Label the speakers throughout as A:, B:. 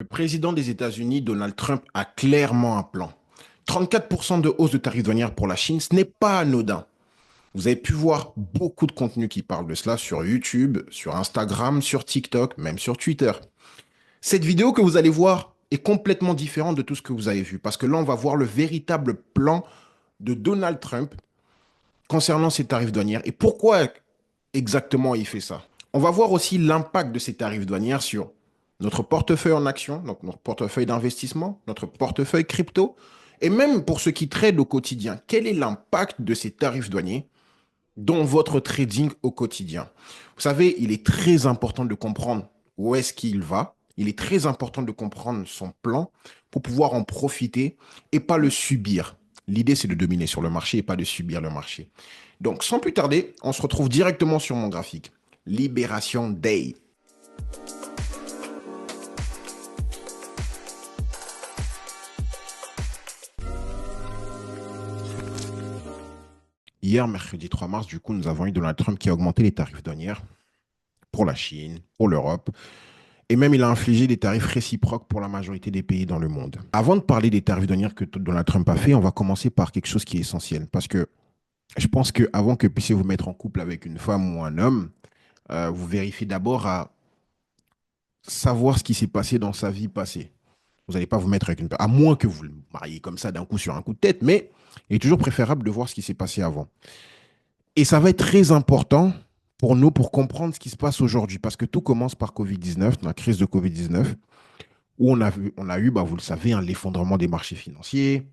A: Le président des États-Unis, Donald Trump, a clairement un plan. 34% de hausse de tarifs douanières pour la Chine, ce n'est pas anodin. Vous avez pu voir beaucoup de contenu qui parle de cela sur YouTube, sur Instagram, sur TikTok, même sur Twitter. Cette vidéo que vous allez voir est complètement différente de tout ce que vous avez vu, parce que là, on va voir le véritable plan de Donald Trump concernant ces tarifs douanières et pourquoi exactement il fait ça. On va voir aussi l'impact de ces tarifs douanières sur notre portefeuille en actions, donc notre portefeuille d'investissement, notre portefeuille crypto, et même pour ceux qui tradent au quotidien. Quel est l'impact de ces tarifs douaniers dans votre trading au quotidien? Vous savez, il est très important de comprendre où est-ce qu'il va. Il est très important de comprendre son plan pour pouvoir en profiter et pas le subir. L'idée, c'est de dominer sur le marché et pas de subir le marché. Donc, sans plus tarder, on se retrouve directement sur mon graphique. Libération Day. Hier, mercredi 3 mars, du coup, nous avons eu Donald Trump qui a augmenté les tarifs douanières pour la Chine, pour l'Europe, et même il a infligé des tarifs réciproques pour la majorité des pays dans le monde. Avant de parler des tarifs douanières que Donald Trump a fait, on va commencer par quelque chose qui est essentiel, parce que je pense qu'avant que vous puissiez vous mettre en couple avec une femme ou un homme, vous vérifiez d'abord à savoir ce qui s'est passé dans sa vie passée. Vous n'allez pas vous mettre avec une personne, à moins que vous le mariez comme ça d'un coup sur un coup de tête, mais il est toujours préférable de voir ce qui s'est passé avant. Et ça va être très important pour nous pour comprendre ce qui se passe aujourd'hui, parce que tout commence par Covid-19, la crise de Covid-19, où on a eu bah, vous le savez, hein, l'effondrement des marchés financiers,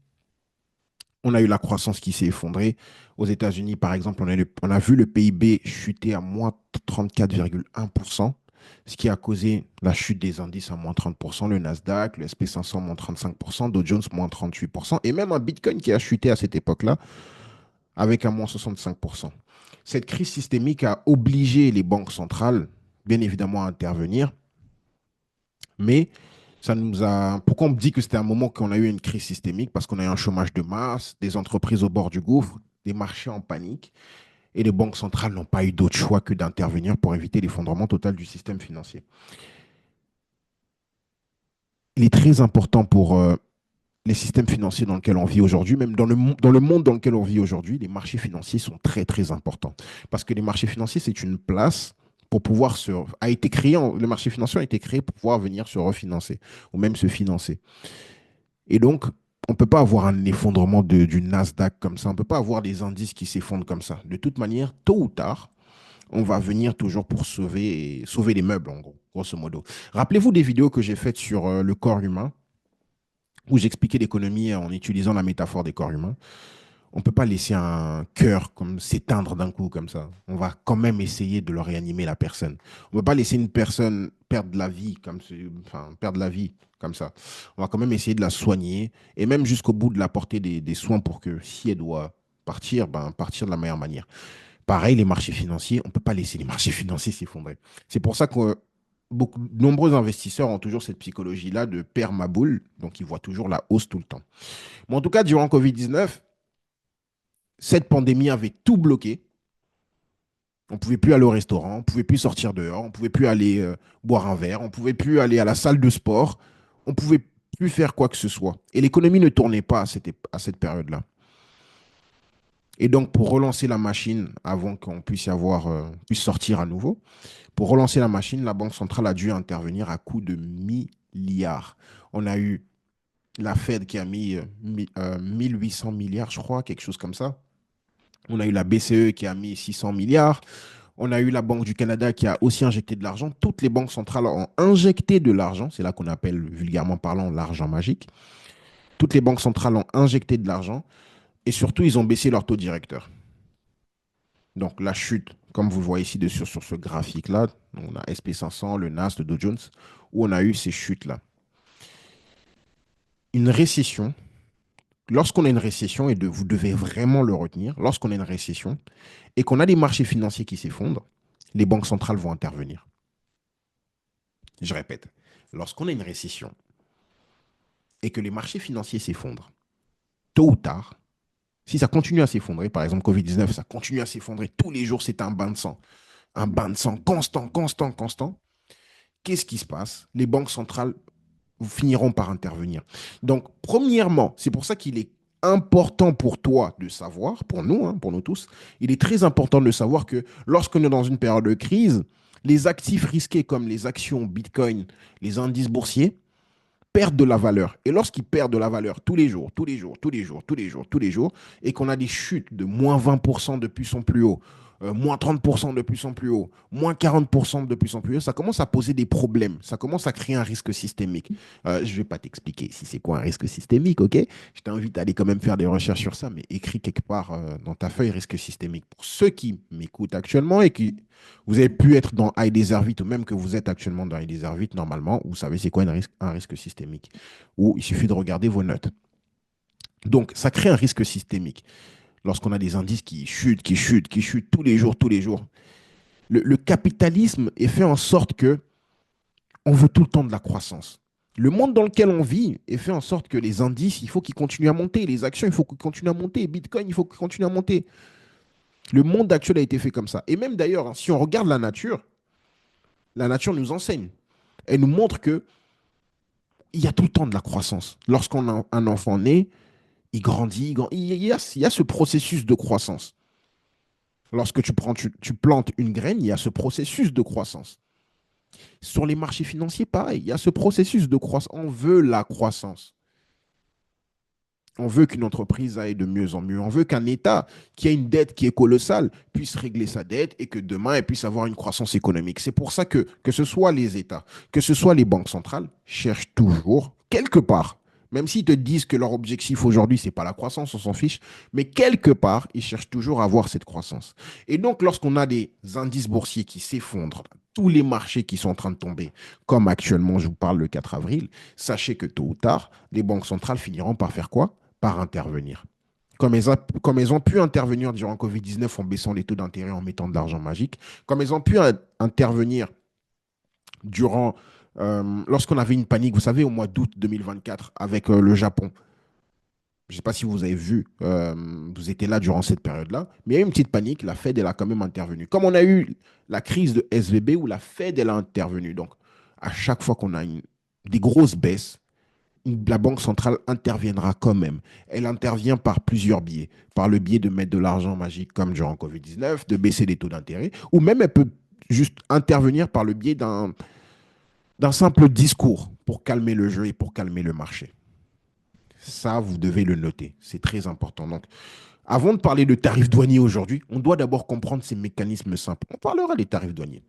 A: on a eu la croissance qui s'est effondrée. Aux États-Unis, par exemple, on a vu le PIB chuter à moins 34,1%, ce qui a causé la chute des indices à moins 30%, le Nasdaq, le SP 500 moins 35%, Dow Jones moins 38%, et même un Bitcoin qui a chuté à cette époque-là avec un moins 65%. Cette crise systémique a obligé les banques centrales, bien évidemment, à intervenir, mais ça nous a. Pourquoi on me dit que c'était un moment qu'on a eu une crise systémique? Parce qu'on a eu un chômage de masse, des entreprises au bord du gouffre, des marchés en panique, et les banques centrales n'ont pas eu d'autre choix que d'intervenir pour éviter l'effondrement total du système financier. Il est très important pour les systèmes financiers dans lesquels on vit aujourd'hui, même dans le monde dans lequel on vit aujourd'hui, les marchés financiers sont très, très importants. Parce que les marchés financiers, c'est une place pour pouvoir se. A été créé, le marché financier a été créé pour pouvoir venir se refinancer ou même se financer. Et donc, on ne peut pas avoir un effondrement du Nasdaq comme ça. On ne peut pas avoir des indices qui s'effondrent comme ça. De toute manière, tôt ou tard, on va venir toujours pour sauver les meubles, en gros, grosso modo. Rappelez-vous des vidéos que j'ai faites sur le corps humain, où j'expliquais l'économie en utilisant la métaphore des corps humains. On ne peut pas laisser un cœur comme s'éteindre d'un coup comme ça. On va quand même essayer de le réanimer la personne. On ne peut pas laisser une personne perdre la vie enfin, perdre la vie comme ça. On va quand même essayer de la soigner et même jusqu'au bout de l'apporter des soins pour que si elle doit partir, ben, partir de la meilleure manière. Pareil, les marchés financiers, on ne peut pas laisser les marchés financiers s'effondrer. C'est pour ça que de nombreux investisseurs ont toujours cette psychologie-là de perdre ma boule, donc ils voient toujours la hausse tout le temps. Mais en tout cas, durant Covid-19, cette pandémie avait tout bloqué. On ne pouvait plus aller au restaurant, on ne pouvait plus sortir dehors, on ne pouvait plus aller boire un verre, on ne pouvait plus aller à la salle de sport, on ne pouvait plus faire quoi que ce soit. Et l'économie ne tournait pas à cette période-là. Et donc, pour relancer la machine avant qu'on puisse sortir à nouveau, pour relancer la machine, la Banque centrale a dû intervenir à coût de milliards. On a eu la Fed qui a mis 1800 milliards, je crois, quelque chose comme ça. On a eu la BCE qui a mis 600 milliards. On a eu la Banque du Canada qui a aussi injecté de l'argent. Toutes les banques centrales ont injecté de l'argent. C'est là qu'on appelle, vulgairement parlant, l'argent magique. Toutes les banques centrales ont injecté de l'argent. Et surtout, ils ont baissé leur taux directeur. Donc, la chute, comme vous le voyez ici dessus sur ce graphique-là, on a SP 500, le NAS, le Dow Jones, où on a eu ces chutes-là. Une récession, lorsqu'on a une récession, et vous devez vraiment le retenir, lorsqu'on a une récession et qu'on a des marchés financiers qui s'effondrent, les banques centrales vont intervenir. Je répète, lorsqu'on a une récession et que les marchés financiers s'effondrent, tôt ou tard, si ça continue à s'effondrer, par exemple Covid-19, ça continue à s'effondrer, tous les jours c'est un bain de sang constant, constant, constant, qu'est-ce qui se passe? Les banques centrales finiront par intervenir. Donc, premièrement, c'est pour ça qu'il est important pour toi de savoir, pour nous, hein, pour nous tous, il est très important de savoir que lorsqu'on est dans une période de crise, les actifs risqués comme les actions, Bitcoin, les indices boursiers, perdent de la valeur. Et lorsqu'ils perdent de la valeur tous les jours, tous les jours, tous les jours, tous les jours, tous les jours, et qu'on a des chutes de moins 20% depuis son plus haut, moins 30% depuis son plus haut, moins 40% depuis son plus haut, ça commence à poser des problèmes. Ça commence à créer un risque systémique. Je ne vais pas t'expliquer si c'est quoi un risque systémique, ok? Je t'invite à aller quand même faire des recherches sur ça, mais écris quelque part dans ta feuille risque systémique. Pour ceux qui m'écoutent actuellement et qui vous avez pu être dans High Desert ou même que vous êtes actuellement dans High Desert normalement, vous savez c'est quoi un risque systémique. Ou il suffit de regarder vos notes. Donc, ça crée un risque systémique. Lorsqu'on a des indices qui chutent, qui chutent, qui chutent tous les jours, tous les jours. Le capitalisme est fait en sorte que on veut tout le temps de la croissance. Le monde dans lequel on vit est fait en sorte que les indices, il faut qu'ils continuent à monter. Les actions, il faut qu'ils continuent à monter. Bitcoin, il faut qu'ils continuent à monter. Le monde actuel a été fait comme ça. Et même d'ailleurs, hein, si on regarde la nature nous enseigne. Elle nous montre que il y a tout le temps de la croissance. Lorsqu'on a un enfant né, il grandit, il y a ce processus de croissance. Lorsque tu plantes une graine, il y a ce processus de croissance. Sur les marchés financiers, pareil, il y a ce processus de croissance. On veut la croissance. On veut qu'une entreprise aille de mieux en mieux. On veut qu'un État qui a une dette qui est colossale puisse régler sa dette et que demain, elle puisse avoir une croissance économique. C'est pour ça que ce soit les États, que ce soit les banques centrales, cherchent toujours, quelque part, même s'ils te disent que leur objectif aujourd'hui, ce n'est pas la croissance, on s'en fiche, mais quelque part, ils cherchent toujours à avoir cette croissance. Et donc, lorsqu'on a des indices boursiers qui s'effondrent, tous les marchés qui sont en train de tomber, comme actuellement, je vous parle le 4 avril, sachez que tôt ou tard, les banques centrales finiront par faire quoi? Par intervenir. Comme elles ont pu intervenir durant Covid-19 en baissant les taux d'intérêt, en mettant de l'argent magique, comme elles ont pu intervenir durant, lorsqu'on avait une panique, vous savez, au mois d'août 2024 avec le Japon. Je ne sais pas si vous avez vu, vous étiez là durant cette période-là, mais il y a eu une petite panique, la Fed, elle a quand même intervenu. Comme on a eu la crise de SVB où la Fed, elle a intervenu. Donc, à chaque fois qu'on a des grosses baisses, la Banque centrale interviendra quand même. Elle intervient par plusieurs biais. Par le biais de mettre de l'argent magique comme durant Covid-19, de baisser les taux d'intérêt, ou même elle peut juste intervenir par le biais d'un simple discours pour calmer le jeu et pour calmer le marché. Ça, vous devez le noter. C'est très important. Donc, avant de parler de tarifs douaniers aujourd'hui, on doit d'abord comprendre ces mécanismes simples. On parlera des tarifs douaniers.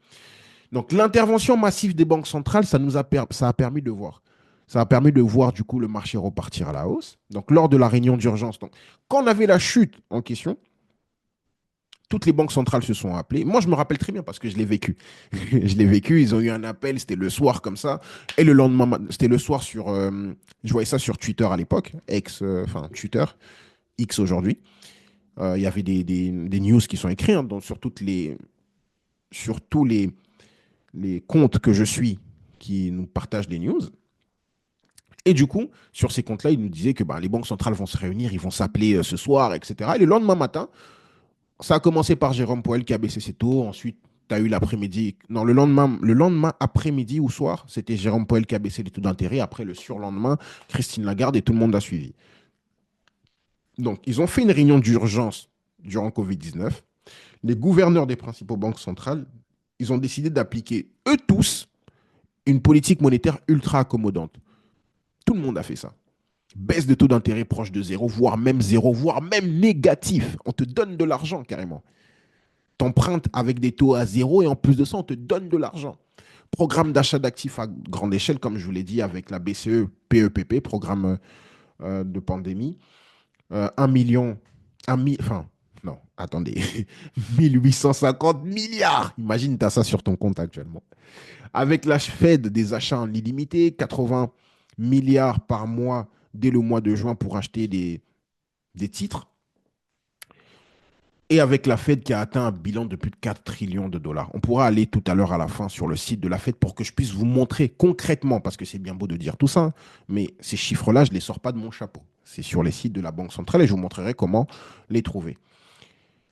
A: Donc, l'intervention massive des banques centrales, ça a permis de voir. Ça a permis de voir du coup le marché repartir à la hausse. Donc, lors de la réunion d'urgence, donc, quand on avait la chute en question, toutes les banques centrales se sont appelées. Moi, je me rappelle très bien parce que je l'ai vécu. Je l'ai vécu, ils ont eu un appel, c'était le soir comme ça. Et le lendemain, c'était le soir sur... je voyais ça sur Twitter à l'époque, enfin Twitter, X aujourd'hui. Il y avait des news qui sont écrits hein, sur tous les comptes que je suis qui nous partagent des news. Et du coup, sur ces comptes-là, ils nous disaient que bah, les banques centrales vont se réunir, ils vont s'appeler ce soir, etc. Et le lendemain matin, ça a commencé par Jérôme Powell qui a baissé ses taux. Ensuite, tu as eu l'après-midi. Non, le lendemain après-midi ou soir, c'était Jérôme Powell qui a baissé les taux d'intérêt. Après, le surlendemain, Christine Lagarde et tout le monde a suivi. Donc, ils ont fait une réunion d'urgence durant Covid-19. Les gouverneurs des principaux banques centrales, ils ont décidé d'appliquer, eux tous, une politique monétaire ultra accommodante. Tout le monde a fait ça. Baisse de taux d'intérêt proche de zéro, voire même négatif. On te donne de l'argent carrément. T'empruntes avec des taux à zéro et en plus de ça, on te donne de l'argent. Programme d'achat d'actifs à grande échelle, comme je vous l'ai dit, avec la BCE PEPP, programme de pandémie. 1 million, enfin, non, attendez, 1850 milliards. Imagine, tu as ça sur ton compte actuellement. Avec la Fed, des achats en illimité, 80 milliards par mois dès le mois de juin pour acheter des titres. Et avec la Fed qui a atteint un bilan de plus de 4 trillions de dollars. On pourra aller tout à l'heure à la fin sur le site de la Fed pour que je puisse vous montrer concrètement, parce que c'est bien beau de dire tout ça, mais ces chiffres-là, je ne les sors pas de mon chapeau. C'est sur les sites de la Banque centrale et je vous montrerai comment les trouver.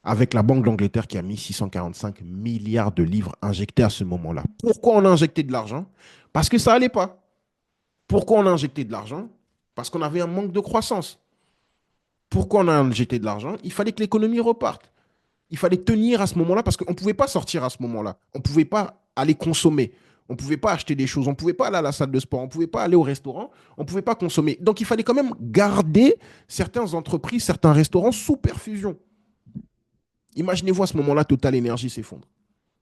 A: Avec la Banque d'Angleterre qui a mis 645 milliards de livres injectés à ce moment-là. Pourquoi on a injecté de l'argent? Parce que ça n'allait pas. Pourquoi on a injecté de l'argent? Parce qu'on avait un manque de croissance. Pourquoi on a injecté de l'argent? Il fallait que l'économie reparte. Il fallait tenir à ce moment-là parce qu'on ne pouvait pas sortir à ce moment-là. On ne pouvait pas aller consommer. On ne pouvait pas acheter des choses. On ne pouvait pas aller à la salle de sport. On ne pouvait pas aller au restaurant. On ne pouvait pas consommer. Donc, il fallait quand même garder certaines entreprises, certains restaurants sous perfusion. Imaginez-vous à ce moment-là, Total Energy s'effondre.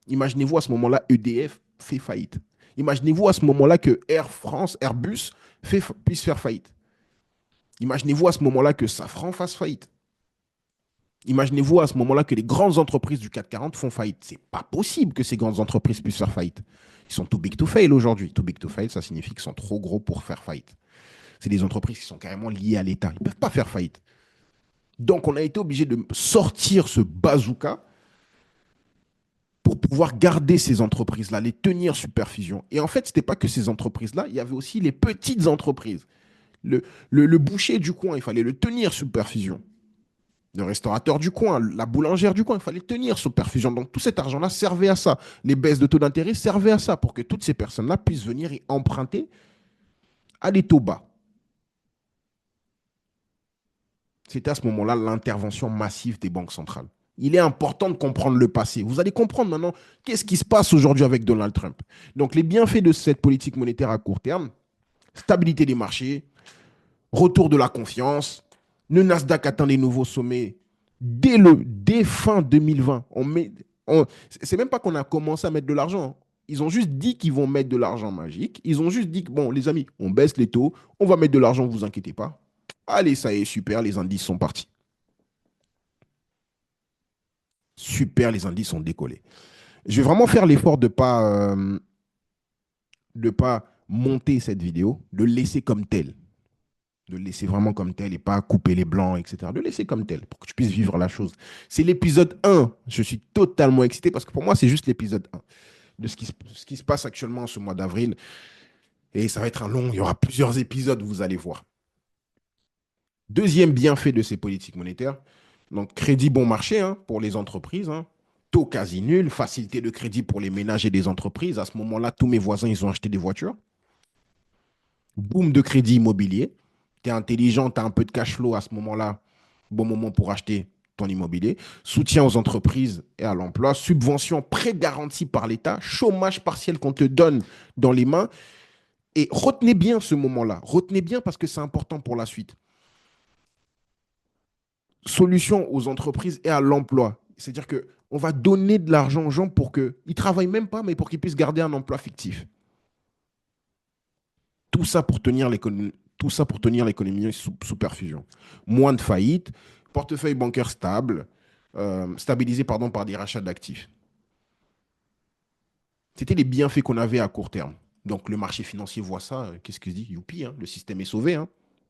A: Imaginez-vous à ce moment-là, EDF fait faillite. Imaginez-vous à ce moment-là que Air France, Airbus puisse faire faillite. Imaginez-vous à ce moment-là que Safran fasse faillite. Imaginez-vous à ce moment-là que les grandes entreprises du CAC 40 font faillite. C'est pas possible que ces grandes entreprises puissent faire faillite. Ils sont too big to fail aujourd'hui. Too big to fail, ça signifie qu'ils sont trop gros pour faire faillite. C'est des entreprises qui sont carrément liées à l'État. Ils ne peuvent pas faire faillite. Donc, on a été obligé de sortir ce bazooka pour pouvoir garder ces entreprises-là, les tenir sous perfusion. Et en fait, ce n'était pas que ces entreprises-là, il y avait aussi les petites entreprises. Le boucher du coin, il fallait le tenir sous perfusion. Le restaurateur du coin, la boulangère du coin, il fallait tenir sous perfusion. Donc tout cet argent-là servait à ça. Les baisses de taux d'intérêt servaient à ça, pour que toutes ces personnes-là puissent venir et emprunter à des taux bas. C'était à ce moment-là l'intervention massive des banques centrales. Il est important de comprendre le passé. Vous allez comprendre maintenant qu'est-ce qui se passe aujourd'hui avec Donald Trump. Donc les bienfaits de cette politique monétaire à court terme, stabilité des marchés, retour de la confiance, le Nasdaq atteint les nouveaux sommets dès fin 2020. C'est même pas qu'on a commencé à mettre de l'argent. Ils ont juste dit qu'ils vont mettre de l'argent magique. Ils ont juste dit que, bon, les amis, on baisse les taux, on va mettre de l'argent, ne vous inquiétez pas. Allez, ça y est, super, les indices sont partis. Super, les indices ont décollé. Je vais vraiment faire l'effort de pas monter cette vidéo, de laisser comme telle. De le laisser vraiment comme tel et pas couper les blancs, etc. De le laisser comme tel pour que tu puisses vivre la chose. C'est l'épisode 1. Je suis totalement excité parce que pour moi, c'est juste l'épisode 1 de ce qui se passe actuellement en ce mois d'avril. Et ça va être un long, il y aura plusieurs épisodes, vous allez voir. Deuxième bienfait de ces politiques monétaires, donc crédit bon marché pour les entreprises, taux quasi nul, facilité de crédit pour les ménages et les entreprises. À ce moment-là, tous mes voisins, ils ont acheté des voitures. Boom de crédit immobilier. Tu es intelligent, tu as un peu de cash flow à ce moment-là, bon moment pour acheter ton immobilier. Soutien aux entreprises et à l'emploi. Subvention, prêt garanti par l'État. Chômage partiel qu'on te donne dans les mains. Et retenez bien ce moment-là. Retenez bien parce que c'est important pour la suite. Solution aux entreprises et à l'emploi. C'est-à-dire qu'on va donner de l'argent aux gens pour qu'ils ne travaillent même pas, mais pour qu'ils puissent garder un emploi fictif. Tout ça pour tenir l'économie sous perfusion. Moins de faillites, portefeuille bancaire stable, stabilisé par des rachats d'actifs. C'était les bienfaits qu'on avait à court terme. Donc le marché financier voit ça, qu'est-ce qu'il dit? Youpi, le système est sauvé.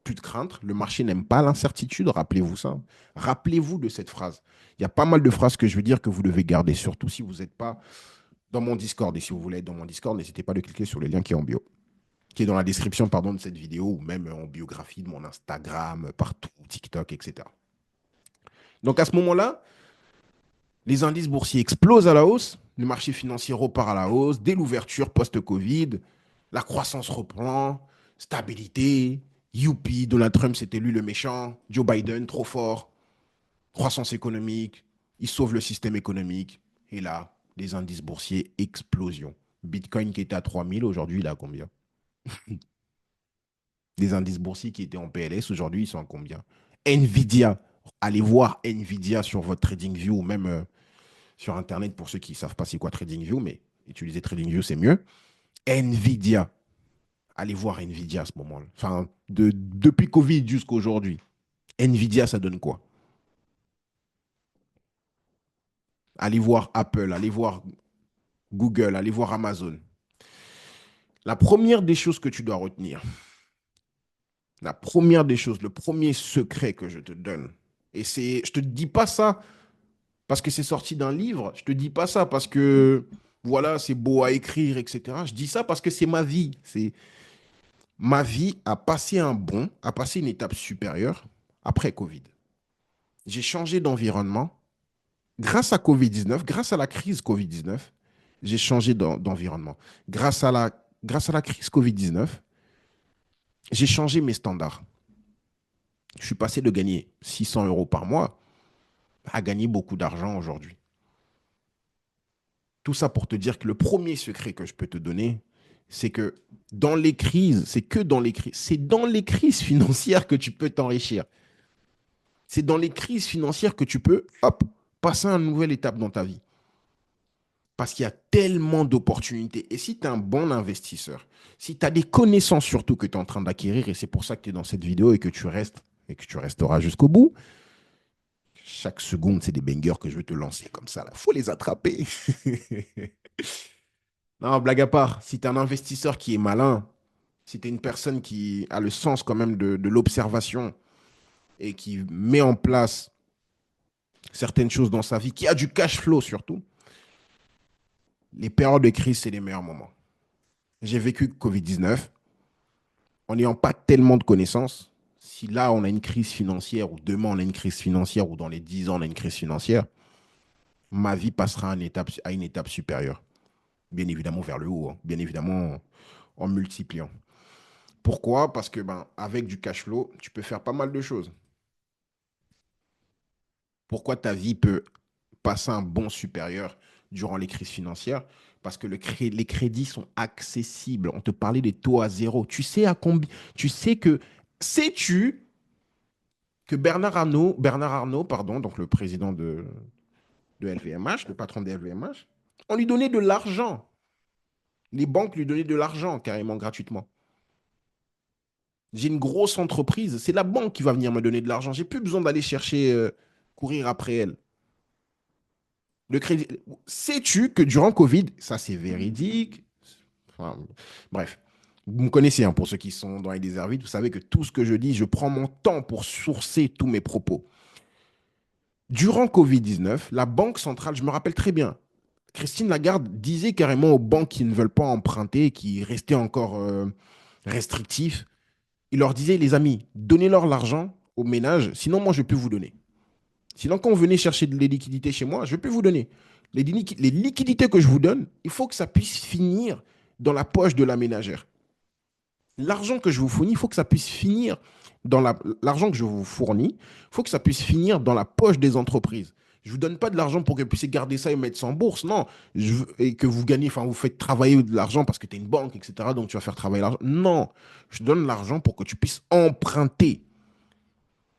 A: Plus de crainte, le marché n'aime pas l'incertitude, rappelez-vous ça. Rappelez-vous de cette phrase. Il y a pas mal de phrases que je veux dire que vous devez garder, surtout si vous n'êtes pas dans mon Discord. Et si vous voulez être dans mon Discord, n'hésitez pas à cliquer sur le lien qui est en bio, qui est dans la description de cette vidéo, ou même en biographie de mon Instagram, partout, TikTok, etc. Donc à ce moment-là, les indices boursiers explosent à la hausse, le marché financier repart à la hausse, dès l'ouverture post-Covid, la croissance reprend, stabilité, youpi, Donald Trump s'est élu le méchant, Joe Biden trop fort, croissance économique, il sauve le système économique, et là, les indices boursiers, explosion. Bitcoin qui était à 3000, aujourd'hui il est à combien? Les indices boursiers qui étaient en PLS, aujourd'hui, ils sont à combien? Nvidia. Allez voir Nvidia sur votre TradingView ou même sur Internet pour ceux qui ne savent pas c'est quoi TradingView, mais utiliser TradingView, c'est mieux. Nvidia. Allez voir Nvidia à ce moment-là. Enfin, depuis Covid jusqu'à aujourd'hui. Nvidia, ça donne quoi? Allez voir Apple, allez voir Google, allez voir Amazon. La première des choses que tu dois retenir, la première des choses, le premier secret que je te donne, et je te dis pas ça parce que c'est sorti d'un livre, je te dis pas ça parce que voilà, c'est beau à écrire, etc. Je dis ça parce que c'est ma vie. C'est ma vie a passé une étape supérieure après Covid. J'ai changé d'environnement grâce à Covid-19, grâce à la crise Covid-19. J'ai changé d'environnement. Grâce à la crise Covid-19, J'ai changé mes standards. Je suis passé de gagner 600 euros par mois à gagner beaucoup d'argent aujourd'hui. Tout ça pour te dire que le premier secret que je peux te donner, c'est que dans les crises, c'est dans les crises financières que tu peux t'enrichir. C'est dans les crises financières que tu peux, hop, passer à une nouvelle étape dans ta vie. Parce qu'il y a tellement d'opportunités. Et si tu es un bon investisseur, si tu as des connaissances surtout que tu es en train d'acquérir, et c'est pour ça que tu es dans cette vidéo et que tu restes, et que tu resteras jusqu'au bout, chaque seconde, c'est des bangers que je vais te lancer comme ça. Il faut les attraper. Non, blague à part, si tu es un investisseur qui est malin, si tu es une personne qui a le sens quand même de l'observation et qui met en place certaines choses dans sa vie, qui a du cash flow surtout, les périodes de crise, c'est les meilleurs moments. J'ai vécu Covid-19 en n'ayant pas tellement de connaissances. Si là, on a une crise financière, ou demain, on a une crise financière, ou dans les 10 ans, on a une crise financière, ma vie passera à une étape supérieure. Bien évidemment vers le haut, hein. Bien évidemment en multipliant. Pourquoi? Parce que avec du cash flow, tu peux faire pas mal de choses. Pourquoi ta vie peut passer un bon supérieur durant les crises financières? Parce que les crédits sont accessibles. On te parlait des taux à zéro. Tu sais à combien? Tu sais que sais-tu que Bernard Arnault, pardon, donc le président de LVMH, le patron de LVMH, on lui donnait de l'argent. Les banques lui donnaient de l'argent carrément gratuitement. J'ai une grosse entreprise, c'est la banque qui va venir me donner de l'argent. J'ai plus besoin d'aller chercher, courir après elle. Le crédit. Sais-tu que durant Covid, ça c'est véridique. Enfin, bref, vous me connaissez, hein, pour ceux qui sont dans les déserts vides, vous savez que tout ce que je dis, je prends mon temps pour sourcer tous mes propos. Durant Covid-19, la Banque centrale, je me rappelle très bien, Christine Lagarde disait carrément aux banques qui ne veulent pas emprunter, qui restaient encore restrictifs, il leur disait, les amis, donnez-leur l'argent aux ménages, sinon moi je ne peux plus vous donner. Sinon, quand vous venez chercher des liquidités chez moi, je ne vais plus vous donner. Les liquidités que je vous donne, il faut que ça puisse finir dans la poche de la ménagère. L'argent que je vous fournis, il faut que ça puisse finir l'argent que je vous fournis, il faut que ça puisse finir dans la poche des entreprises. Je ne vous donne pas de l'argent pour que vous puissiez garder ça et mettre ça en bourse, non. Et que vous gagnez, enfin, vous faites travailler de l'argent parce que tu es une banque, etc. Donc tu vas faire travailler l'argent. Non, je te donne l'argent pour que tu puisses emprunter.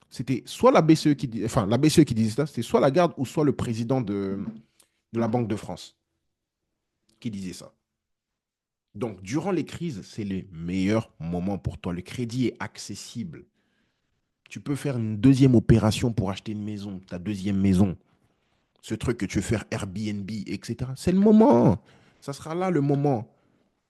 A: C'était soit la BCE enfin, la BCE qui disait ça, c'était soit Lagarde ou soit le président de la Banque de France qui disait ça. Donc, durant les crises, c'est les meilleurs moments pour toi. Le crédit est accessible. Tu peux faire une deuxième opération pour acheter une maison, ta deuxième maison. Ce truc que tu veux faire Airbnb, etc. C'est le moment. Ça sera là le moment.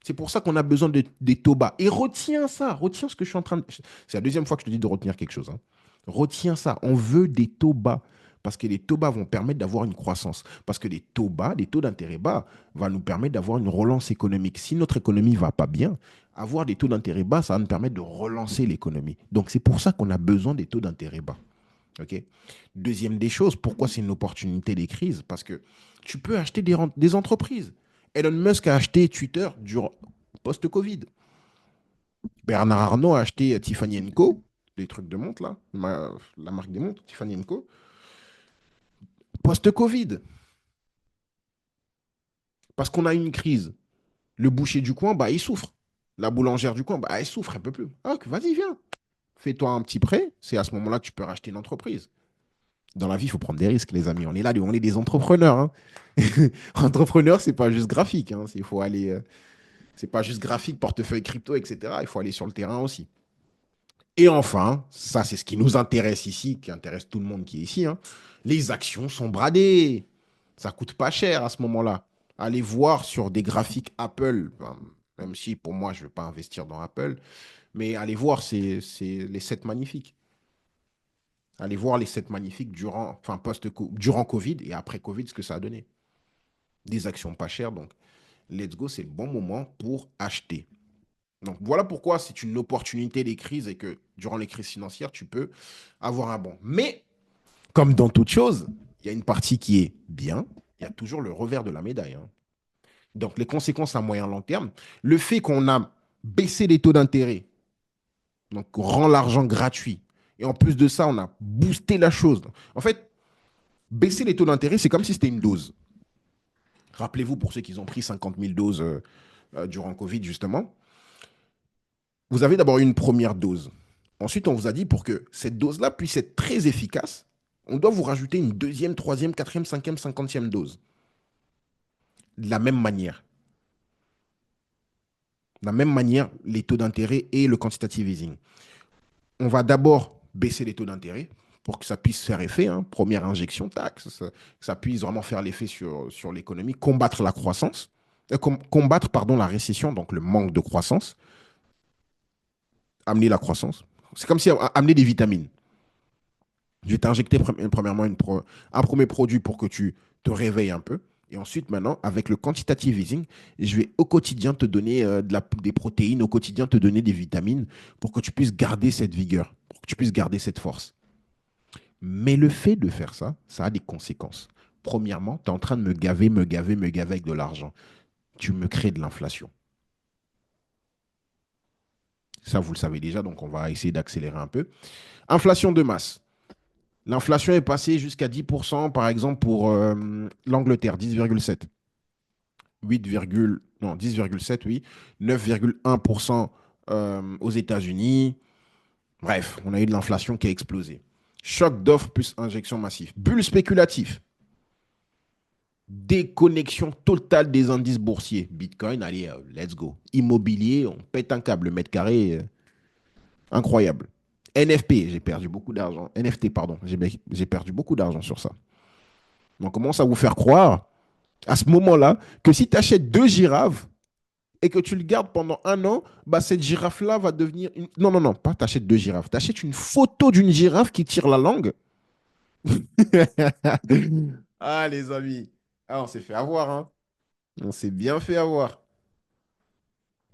A: C'est pour ça qu'on a besoin des taux bas. Et retiens ça. Retiens ce que je suis en train de... C'est la deuxième fois que je te dis de retenir quelque chose, hein. Retiens ça. On veut des taux bas. Parce que les taux bas vont permettre d'avoir une croissance. Parce que les taux bas, les taux d'intérêt bas, vont nous permettre d'avoir une relance économique. Si notre économie ne va pas bien, avoir des taux d'intérêt bas, ça va nous permettre de relancer l'économie. Donc, c'est pour ça qu'on a besoin des taux d'intérêt bas. OK. Deuxième des choses, pourquoi c'est une opportunité des crises? Parce que tu peux acheter des entreprises. Elon Musk a acheté Twitter post-Covid. Bernard Arnault a acheté Tiffany Co, des trucs de montre, là, la marque des montres, Tiffany Co, post-Covid. Parce qu'on a une crise. Le boucher du coin, il souffre. La boulangère du coin, elle souffre, elle ne peut plus. Ah, vas-y, viens. Fais-toi un petit prêt. C'est à ce moment-là que tu peux racheter une entreprise. Dans la vie, il faut prendre des risques, les amis. On est là, on est des entrepreneurs, hein. Entrepreneur, c'est pas juste graphique, hein. Il faut aller, c'est pas juste graphique, portefeuille crypto, etc. Il faut aller sur le terrain aussi. Et enfin, ça, c'est ce qui nous intéresse ici, qui intéresse tout le monde qui est ici, hein. Les actions sont bradées. Ça coûte pas cher à ce moment-là. Allez voir sur des graphiques Apple, enfin, même si pour moi, je ne vais pas investir dans Apple, mais allez voir c'est les 7 magnifiques. Allez voir les 7 magnifiques durant Covid et après Covid, ce que ça a donné. Des actions pas chères, donc let's go, c'est le bon moment pour acheter. Donc voilà pourquoi c'est une opportunité des crises et que durant les crises financières, tu peux avoir un bon. Mais comme dans toute chose, il y a une partie qui est bien, il y a toujours le revers de la médaille, hein. Donc les conséquences à moyen long terme, le fait qu'on a baissé les taux d'intérêt Donc, rend l'argent gratuit. Et en plus de ça, on a boosté la chose. En fait, baisser les taux d'intérêt, c'est comme si c'était une dose. Rappelez-vous, pour ceux qui ont pris 50 000 doses durant Covid, justement, vous avez d'abord une première dose. Ensuite, on vous a dit, pour que cette dose-là puisse être très efficace, on doit vous rajouter une deuxième, troisième, quatrième, cinquième, cinquantième dose. De la même manière. De la même manière, les taux d'intérêt et le quantitative easing. On va d'abord baisser les taux d'intérêt pour que ça puisse faire effet. Hein. Première injection, tac, ça puisse vraiment faire l'effet sur l'économie, combattre la croissance, combattre pardon, la récession, donc le manque de croissance, amener la croissance. C'est comme si amener des vitamines. Je vais t'injecter premièrement un premier produit pour que tu te réveilles un peu. Et ensuite, maintenant, avec le quantitative easing, je vais au quotidien te donner des protéines, au quotidien te donner des vitamines pour que tu puisses garder cette vigueur, pour que tu puisses garder cette force. Mais le fait de faire ça, ça a des conséquences. Premièrement, tu es en train de me gaver, me gaver, me gaver avec de l'argent. Tu me crées de l'inflation. Ça, vous le savez déjà, donc on va essayer d'accélérer un peu. Inflation de masse. L'inflation est passée jusqu'à 10%, par exemple, pour l'Angleterre, 10,7. 8, non, 10,7, oui. 9,1% aux États-Unis. Bref, on a eu de l'inflation qui a explosé. Choc d'offres plus injection massive. Bulle spéculative. Déconnexion totale des indices boursiers. Bitcoin, allez, let's go. Immobilier, on pète un câble. Le mètre carré, incroyable. NFP, j'ai perdu beaucoup d'argent. NFT, pardon, j'ai perdu beaucoup d'argent sur ça. On commence à vous faire croire, à ce moment-là, que si tu achètes 2 girafes et que tu le gardes pendant 1 an, bah cette girafe-là va devenir une... Non, non, non, pas tu achètes 2 girafes. Tu achètes une photo d'une girafe qui tire la langue. Ah, les amis. Ah, on s'est fait avoir, hein. On s'est bien fait avoir.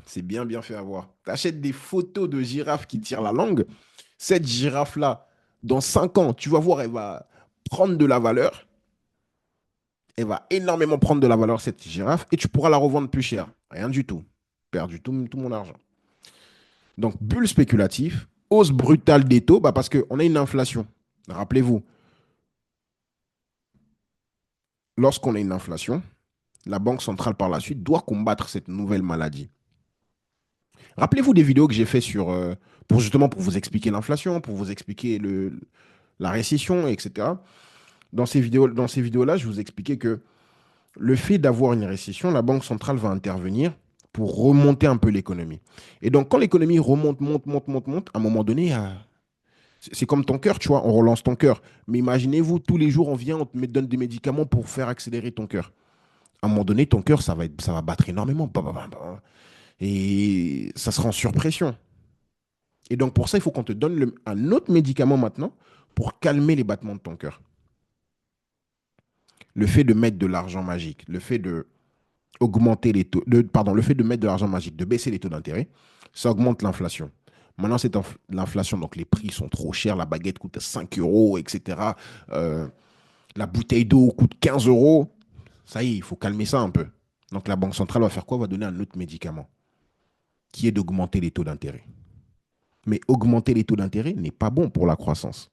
A: C'est bien, bien fait avoir. Tu achètes des photos de girafes qui tirent la langue. Cette girafe-là, dans 5 ans, tu vas voir, elle va prendre de la valeur. Elle va énormément prendre de la valeur, cette girafe, et tu pourras la revendre plus cher. Rien du tout. Perdu tout mon argent. Donc, bulle spéculative, hausse brutale des taux, bah parce qu'on a une inflation. Rappelez-vous, lorsqu'on a une inflation, la Banque centrale, par la suite, doit combattre cette nouvelle maladie. Rappelez-vous des vidéos que j'ai fait pour vous expliquer l'inflation, pour vous expliquer la récession, etc. Dans ces vidéos-là, je vous expliquais que le fait d'avoir une récession, la Banque centrale va intervenir pour remonter un peu l'économie. Et donc, quand l'économie remonte, monte, à un moment donné, c'est comme ton cœur, tu vois, on relance ton cœur. Mais imaginez-vous, tous les jours, on vient, on te donne des médicaments pour faire accélérer ton cœur. À un moment donné, ton cœur, ça va battre énormément. Et ça sera en surpression. Et donc, pour ça, il faut qu'on te donne un autre médicament maintenant pour calmer les battements de ton cœur. Le fait de mettre de l'argent magique, le fait de augmenter les taux, le fait de mettre de l'argent magique, de baisser les taux d'intérêt, ça augmente l'inflation. Maintenant, c'est l'inflation, donc les prix sont trop chers, la baguette coûte 5 euros, etc. La bouteille d'eau coûte 15 euros. Ça y est, il faut calmer ça un peu. Donc la Banque centrale va faire quoi? Va donner un autre médicament, qui est d'augmenter les taux d'intérêt. Mais augmenter les taux d'intérêt n'est pas bon pour la croissance.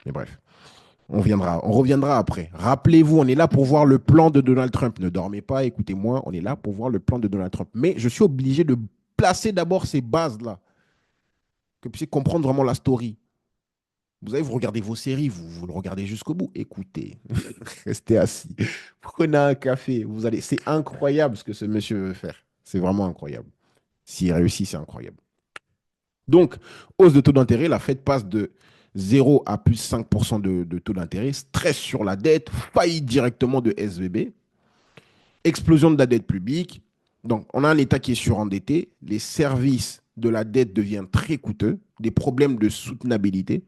A: Mais bref. On reviendra après. Rappelez-vous, on est là pour voir le plan de Donald Trump. Ne dormez pas, écoutez-moi, on est là pour voir le plan de Donald Trump. Mais je suis obligé de placer d'abord ces bases-là, que vous puissiez comprendre vraiment la story. Vous avez, vous regardez vos séries, vous le regardez jusqu'au bout. Écoutez, restez assis, prenez un café. C'est incroyable ce que ce monsieur veut faire. C'est vraiment incroyable. S'il réussit, c'est incroyable. Donc, hausse de taux d'intérêt, la Fed passe de 0 à plus 5% de taux d'intérêt, stress sur la dette, faillite directement de SVB, explosion de la dette publique. Donc, on a un État qui est surendetté, les services de la dette deviennent très coûteux, des problèmes de soutenabilité.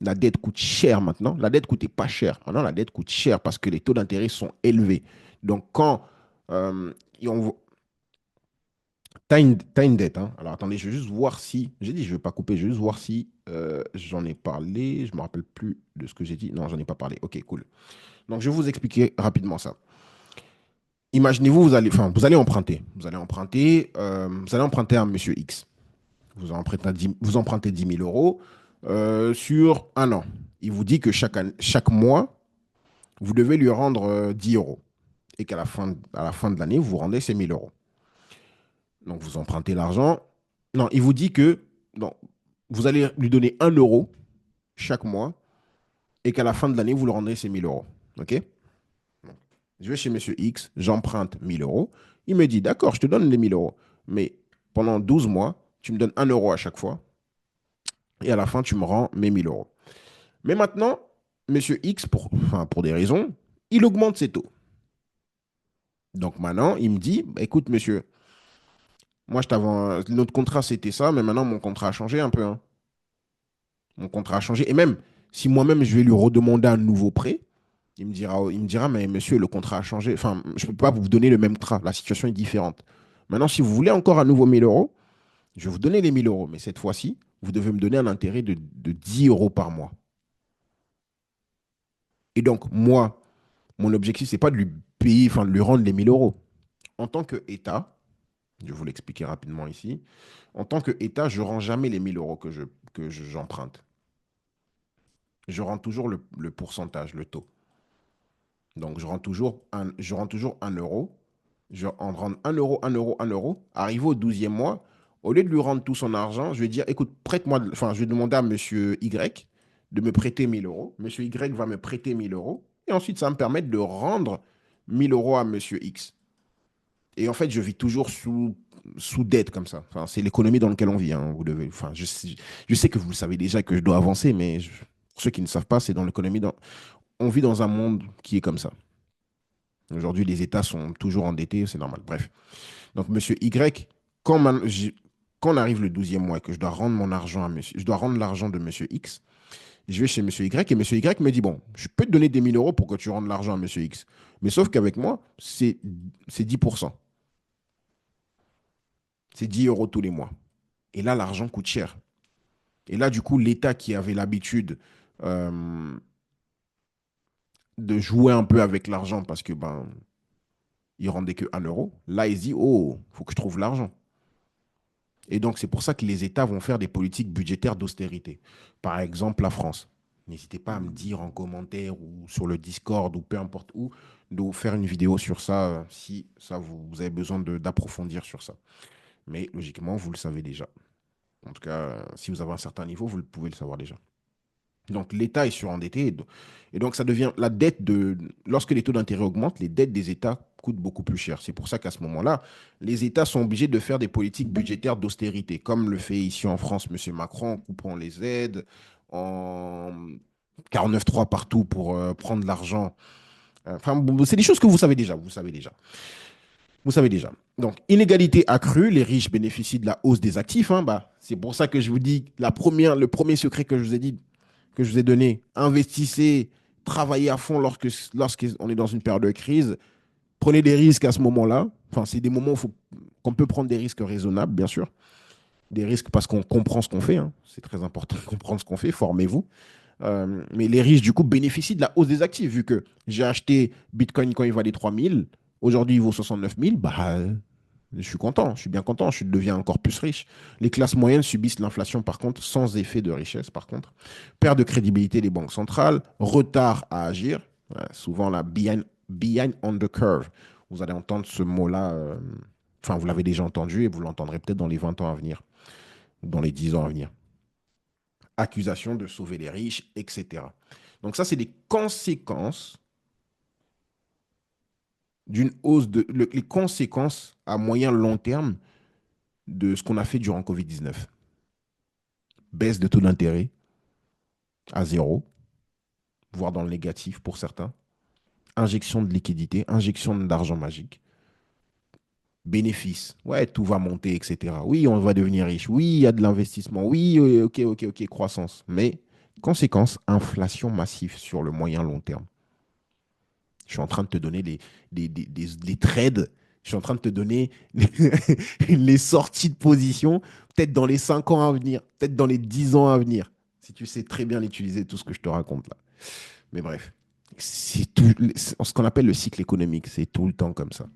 A: La dette coûte cher maintenant. La dette coûtait pas cher. Maintenant, la dette coûte cher parce que les taux d'intérêt sont élevés. Donc, quand on, t'as une dette, hein. Alors attendez, je vais juste voir si. J'ai dit, je ne vais pas couper, je vais juste voir si j'en ai parlé. Je ne me rappelle plus de ce que j'ai dit. Non, j'en ai pas parlé. Ok, cool. Donc je vais vous expliquer rapidement ça. imaginez-vous, vous allez emprunter. Vous allez emprunter à Monsieur X. Vous empruntez 10 000 € sur un an. Il vous dit que chaque mois, vous devez lui rendre 10 euros. Et qu'à à la fin de l'année, vous rendez ces 1 000 €. Donc, vous empruntez l'argent. Non, il vous dit que non, vous allez lui donner 1 € chaque mois et qu'à la fin de l'année, vous le rendrez ces 1 000 €. OK? Je vais chez Monsieur X, j'emprunte 1 000 €. Il me dit, d'accord, je te donne les 1 000 €. Mais pendant 12 mois, tu me donnes 1 € à chaque fois. Et à la fin, tu me rends mes 1 000 €. Mais maintenant, Monsieur X, pour des raisons, il augmente ses taux. Donc maintenant, il me dit, bah, écoute, monsieur, moi, notre contrat, c'était ça, mais maintenant, mon contrat a changé un peu, hein. Mon contrat a changé. Et même, si moi-même, je vais lui redemander un nouveau prêt, il me dira, mais monsieur, le contrat a changé. Enfin, je ne peux pas vous donner le même contrat. La situation est différente. Maintenant, si vous voulez encore un nouveau 1 000 €, je vais vous donner les 1 000 €. Mais cette fois-ci, vous devez me donner un intérêt de 10 € par mois. Et donc, moi, mon objectif, ce n'est pas de lui payer, enfin, de lui rendre les 1 000 €. En tant qu'État, je vais vous l'expliquer rapidement ici, en tant qu'État, je ne rends jamais les 1 000 € j'emprunte. Je rends toujours le pourcentage, le taux. Donc, je rends toujours 1 €. Je en rends 1 €, 1 €, 1 €. Arrivé au 12e mois, au lieu de lui rendre tout son argent, je vais dire, écoute, prête-moi, enfin, je vais demander à monsieur Y de me prêter 1 000 €. Monsieur Y va me prêter 1 000 €. Et ensuite, ça va me permettre de rendre 1 000 € à monsieur X. Et en fait, je vis toujours sous dette comme ça. Enfin, c'est l'économie dans laquelle on vit, hein. Vous devez, enfin, je sais que vous le savez déjà que je dois avancer, mais pour ceux qui ne savent pas, c'est dans l'économie. On vit dans un monde qui est comme ça. Aujourd'hui, les États sont toujours endettés, c'est normal. Bref. Donc, monsieur Y, quand on arrive le 12e mois et que je dois rendre mon argent à monsieur, je dois rendre l'argent de monsieur X, je vais chez monsieur Y et monsieur Y me dit, bon, je peux te donner des 1 000 € pour que tu rendes l'argent à monsieur X. Mais sauf qu'avec moi, c'est 10%. C'est 10 € tous les mois. Et là, l'argent coûte cher. Et là, du coup, l'État qui avait l'habitude euh, de jouer un peu avec l'argent parce que il rendait que 1 €, là, il se dit, oh, il faut que je trouve l'argent. Et donc, c'est pour ça que les États vont faire des politiques budgétaires d'austérité. Par exemple, la France. N'hésitez pas à me dire en commentaire ou sur le Discord ou peu importe où, de faire une vidéo sur ça si ça vous avez besoin d'approfondir sur ça. Mais logiquement, vous le savez déjà. En tout cas, si vous avez un certain niveau, vous pouvez le savoir déjà. Donc, l'État est surendetté. Et donc, ça devient la dette lorsque les taux d'intérêt augmentent, les dettes des États coûtent beaucoup plus cher. C'est pour ça qu'à ce moment-là, les États sont obligés de faire des politiques budgétaires d'austérité, comme le fait ici en France M. Macron, en coupant les aides, en 49.3 partout pour prendre l'argent. Enfin, c'est des choses que vous savez déjà. Vous savez déjà. Vous savez déjà. Donc, inégalité accrue, les riches bénéficient de la hausse des actifs, hein. C'est pour ça que je vous dis, le premier secret que je vous ai dit, que je vous ai donné, investissez, travaillez à fond lorsqu'on est dans une période de crise, prenez des risques à ce moment-là. Enfin, c'est des moments où qu'on peut prendre des risques raisonnables, bien sûr. Des risques parce qu'on comprend ce qu'on fait, hein. C'est très important de comprendre ce qu'on fait, formez-vous. Mais les riches, du coup, bénéficient de la hausse des actifs, vu que j'ai acheté Bitcoin quand il valait 3 000, aujourd'hui il vaut 69 000, je suis content, je suis bien content, je deviens encore plus riche. Les classes moyennes subissent l'inflation, par contre, sans effet de richesse, par contre. Perte de crédibilité des banques centrales, retard à agir, souvent la behind on the curve. Vous allez entendre ce mot-là, enfin, vous l'avez déjà entendu et vous l'entendrez peut-être dans les 20 ans à venir, dans les 10 ans à venir. Accusation de sauver les riches, etc. Donc ça, c'est des conséquences d'une hausse les conséquences à moyen long terme de ce qu'on a fait durant Covid-19. Baisse de taux d'intérêt à zéro, voire dans le négatif pour certains. Injection de liquidité, injection d'argent magique. Bénéfices, ouais, tout va monter, etc. Oui, on va devenir riche. Oui, il y a de l'investissement. Oui, ok, croissance. Mais conséquence, inflation massive sur le moyen long terme. Je suis en train de te donner les trades. Je suis en train de te donner les sorties de position, peut-être dans les 5 ans à venir, peut-être dans les 10 ans à venir, si tu sais très bien utiliser tout ce que je te raconte là. Mais bref, c'est tout ce qu'on appelle le cycle économique, c'est tout le temps comme ça.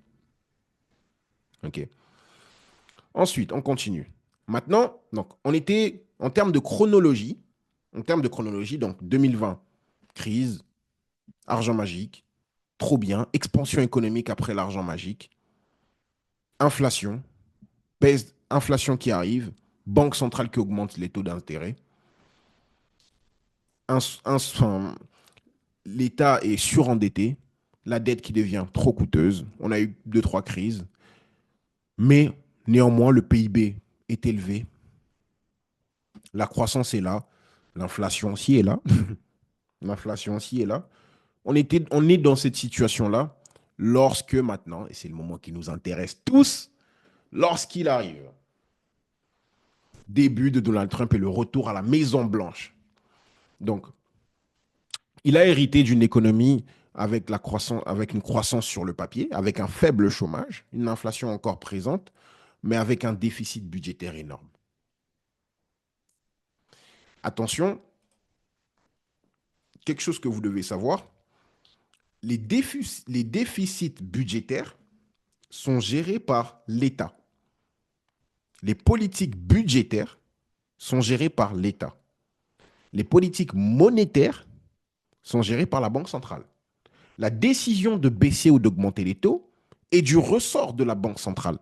A: OK. Ensuite, on continue. Maintenant, donc, on était en termes de chronologie, donc 2020, crise, argent magique, trop bien, expansion économique après l'argent magique, inflation, inflation qui arrive, banque centrale qui augmente les taux d'intérêt, enfin, l'État est surendetté, la dette qui devient trop coûteuse, on a eu deux, trois crises, mais néanmoins, le PIB est élevé, la croissance est là, l'inflation aussi est là, l'inflation aussi est là. On est dans cette situation-là lorsque maintenant, et c'est le moment qui nous intéresse tous, lorsqu'il arrive, début de Donald Trump et le retour à la Maison Blanche. Donc, il a hérité d'une économie avec une croissance sur le papier, avec un faible chômage, une inflation encore présente, mais avec un déficit budgétaire énorme. Attention, quelque chose que vous devez savoir, les déficits budgétaires sont gérés par l'État. Les politiques budgétaires sont gérées par l'État. Les politiques monétaires sont gérées par la Banque centrale. La décision de baisser ou d'augmenter les taux est du ressort de la Banque centrale.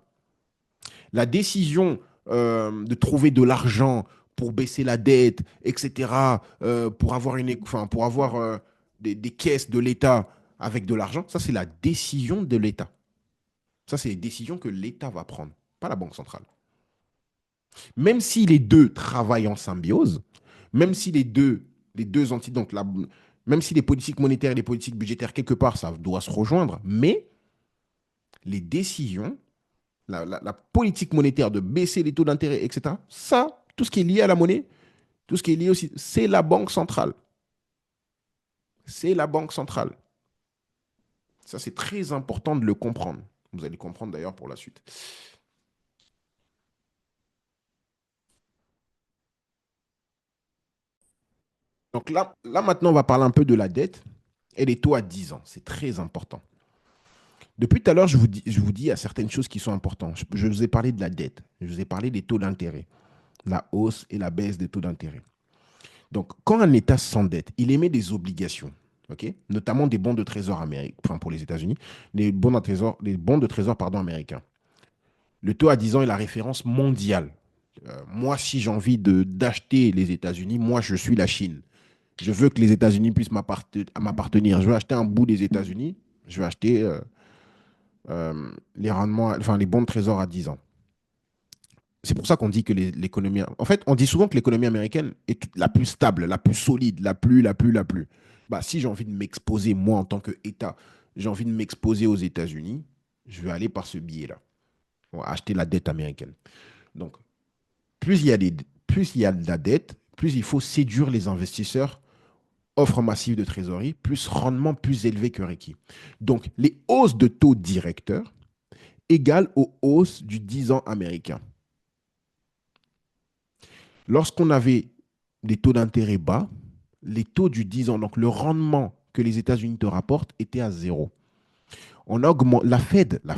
A: La décision de trouver de l'argent pour baisser la dette, etc., pour avoir des caisses de l'État avec de l'argent, ça c'est la décision de l'État. Ça c'est les décisions que l'État va prendre, pas la Banque centrale. Même si les deux travaillent en symbiose, même si les deux entités, même si les politiques monétaires et les politiques budgétaires, quelque part, ça doit se rejoindre, mais les décisions, la politique monétaire de baisser les taux d'intérêt, etc., ça, tout ce qui est lié à la monnaie, tout ce qui est lié aussi, c'est la Banque centrale. C'est la Banque centrale. Ça, c'est très important de le comprendre. Vous allez comprendre d'ailleurs pour la suite. Donc là maintenant, on va parler un peu de la dette et les taux à 10 ans. C'est très important. Depuis tout à l'heure, je vous dis, il y a certaines choses qui sont importantes. Je vous ai parlé de la dette, je vous ai parlé des taux d'intérêt, la hausse et la baisse des taux d'intérêt. Donc, quand un État s'endette, il émet des obligations, ok, notamment des bons de trésor américains, enfin pour les États-Unis, les bons de trésor pardon, américains. Le taux à 10 ans est la référence mondiale. Moi, si j'ai envie d'acheter les États-Unis, moi, je suis la Chine. Je veux que les États-Unis puissent m'appartenir. Je veux acheter un bout des États-Unis, je vais acheter les rendements, enfin les bons de trésor à 10 ans. C'est pour ça qu'on dit que l'économie. En fait, on dit souvent que l'économie américaine est la plus stable, la plus solide, la plus. Bah, si j'ai envie de m'exposer, moi, en tant qu'État, j'ai envie de m'exposer aux États-Unis, je vais aller par ce biais-là. On va acheter la dette américaine. Donc, plus il y a plus il y a de la dette, plus il faut séduire les investisseurs, offre massive de trésorerie, plus rendement plus élevé que requis. Donc, les hausses de taux directeurs égale aux hausses du 10 ans américain. Lorsqu'on avait des taux d'intérêt bas, les taux du 10 ans, donc le rendement que les États-Unis te rapportent, était à zéro. On augmente la Fed, la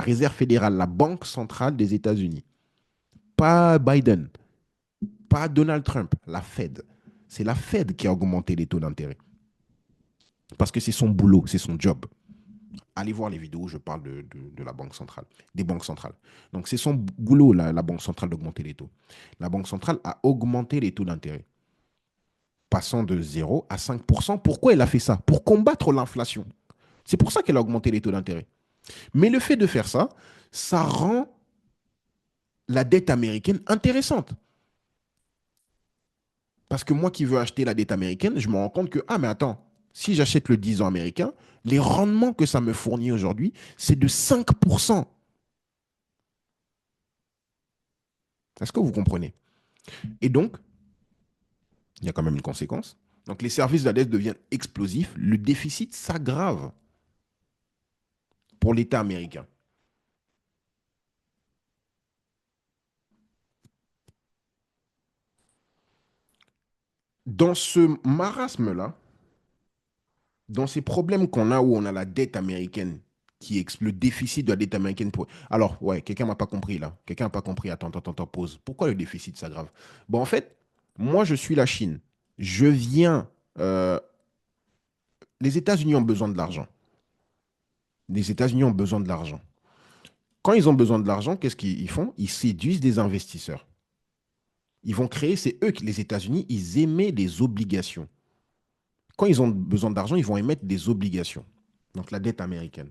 A: Réserve fédérale, la Banque centrale des États-Unis. Pas Biden, pas Donald Trump, la Fed. C'est la Fed qui a augmenté les taux d'intérêt. Parce que c'est son boulot, c'est son job. Allez voir les vidéos où je parle de la Banque centrale, des banques centrales. Donc, c'est son boulot, la Banque centrale, d'augmenter les taux. La Banque centrale a augmenté les taux d'intérêt, passant de 0 à 5%. Pourquoi elle a fait ça? Pour combattre l'inflation. C'est pour ça qu'elle a augmenté les taux d'intérêt. Mais le fait de faire ça, ça rend la dette américaine intéressante. Parce que moi qui veux acheter la dette américaine, je me rends compte que, ah mais attends, si j'achète le 10 ans américain, les rendements que ça me fournit aujourd'hui, c'est de 5%. Est-ce que vous comprenez? Et donc, il y a quand même une conséquence. Donc, les services de la dette deviennent explosifs, le déficit s'aggrave pour l'État américain. Dans ce marasme-là, dans ces problèmes qu'on a où on a la dette américaine Le déficit de la dette américaine. Alors, ouais, quelqu'un m'a pas compris là. Quelqu'un n'a pas compris. Attends, attends, attends, pause. Pourquoi le déficit s'aggrave? Bon, en fait, moi, je suis la Chine. Je viens. Les États-Unis ont besoin de l'argent. Les États-Unis ont besoin de l'argent. Quand ils ont besoin de l'argent, qu'est-ce qu'ils font? Ils séduisent des investisseurs. Ils vont créer, c'est eux, les États-Unis, ils émettent des obligations. Quand ils ont besoin d'argent, ils vont émettre des obligations. Donc la dette américaine.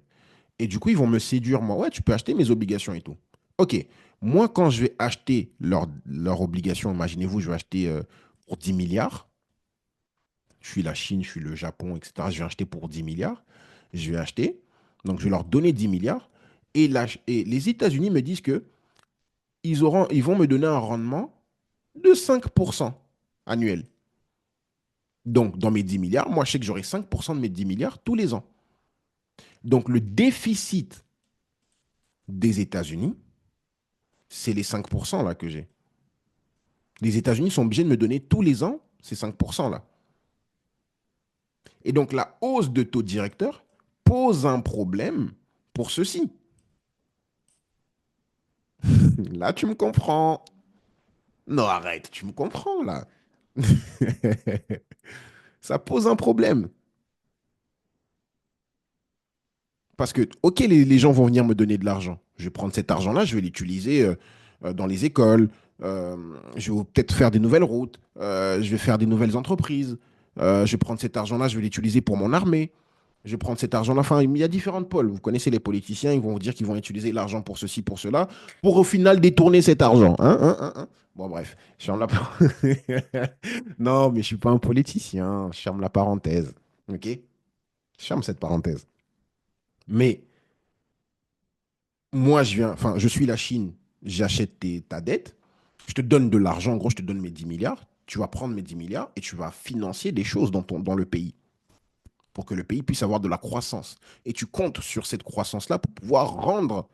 A: Et du coup, ils vont me séduire, moi. Ouais, tu peux acheter mes obligations et tout. OK. Moi, quand je vais acheter leur obligation, imaginez-vous, je vais acheter pour 10 milliards. Je suis la Chine, je suis le Japon, etc. Je vais acheter pour 10 milliards. Je vais acheter. Donc, je vais leur donner 10 milliards. Et les États-Unis me disent que ils vont me donner un rendement de 5% annuel. Donc, dans mes 10 milliards, moi, je sais que j'aurai 5% de mes 10 milliards tous les ans. Donc, le déficit des États-Unis, c'est les 5% là que j'ai. Les États-Unis sont obligés de me donner tous les ans ces 5% là. Et donc, la hausse de taux directeur pose un problème pour ceux-ci. Là, tu me comprends. Non, arrête, tu me comprends là. Ça pose un problème. Parce que, OK, les gens vont venir me donner de l'argent. Je vais prendre cet argent-là, je vais l'utiliser dans les écoles. euh, je vais peut-être faire des nouvelles routes. Je vais faire des nouvelles entreprises. Je vais prendre cet argent-là, je vais l'utiliser pour mon armée. Je vais prendre cet argent-là. Enfin, il y a différentes pôles. Vous connaissez les politiciens, ils vont vous dire qu'ils vont utiliser l'argent pour ceci, pour cela, pour au final détourner cet argent. Hein. Bon, bref, je ferme la Non, mais je ne suis pas un politicien. Je ferme la parenthèse. OK? Je ferme cette parenthèse. Mais moi, je suis la Chine, j'achète ta dette, je te donne de l'argent, en gros, je te donne mes 10 milliards, tu vas prendre mes 10 milliards et tu vas financer des choses dans le pays pour que le pays puisse avoir de la croissance. Et tu comptes sur cette croissance-là pour pouvoir rendre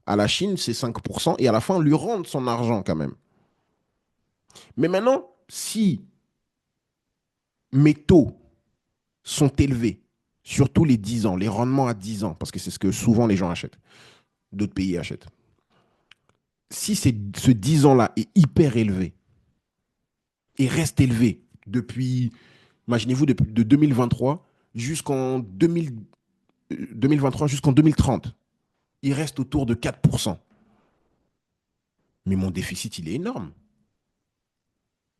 A: à la Chine ses 5% et à la fin lui rendre son argent quand même. Mais maintenant, si mes taux sont élevés, surtout les 10 ans, les rendements à 10 ans, parce que c'est ce que souvent les gens achètent, d'autres pays achètent, si ce 10 ans-là est hyper élevé, et reste élevé depuis, imaginez-vous, de 2023 jusqu'en 2023 jusqu'en 2030. Il reste autour de 4%. Mais mon déficit, il est énorme.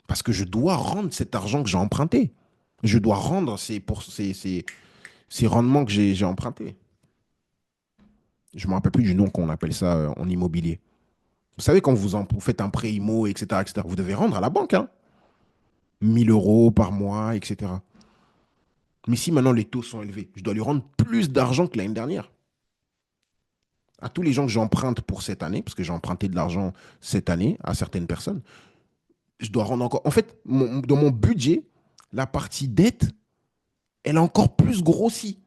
A: Parce que je dois rendre cet argent que j'ai emprunté. Je dois rendre ces rendements que j'ai empruntés. Je ne me rappelle plus du nom qu'on appelle ça en immobilier. Vous savez, quand vous faites un prêt IMO, etc., etc., vous devez rendre à la banque, hein, 1000 euros par mois, etc. Mais si maintenant les taux sont élevés, je dois lui rendre plus d'argent que l'année dernière. À tous les gens que j'emprunte pour cette année, parce que j'ai emprunté de l'argent cette année à certaines personnes, je dois rendre encore. En fait, dans mon budget, la partie dette, elle a encore plus grossi.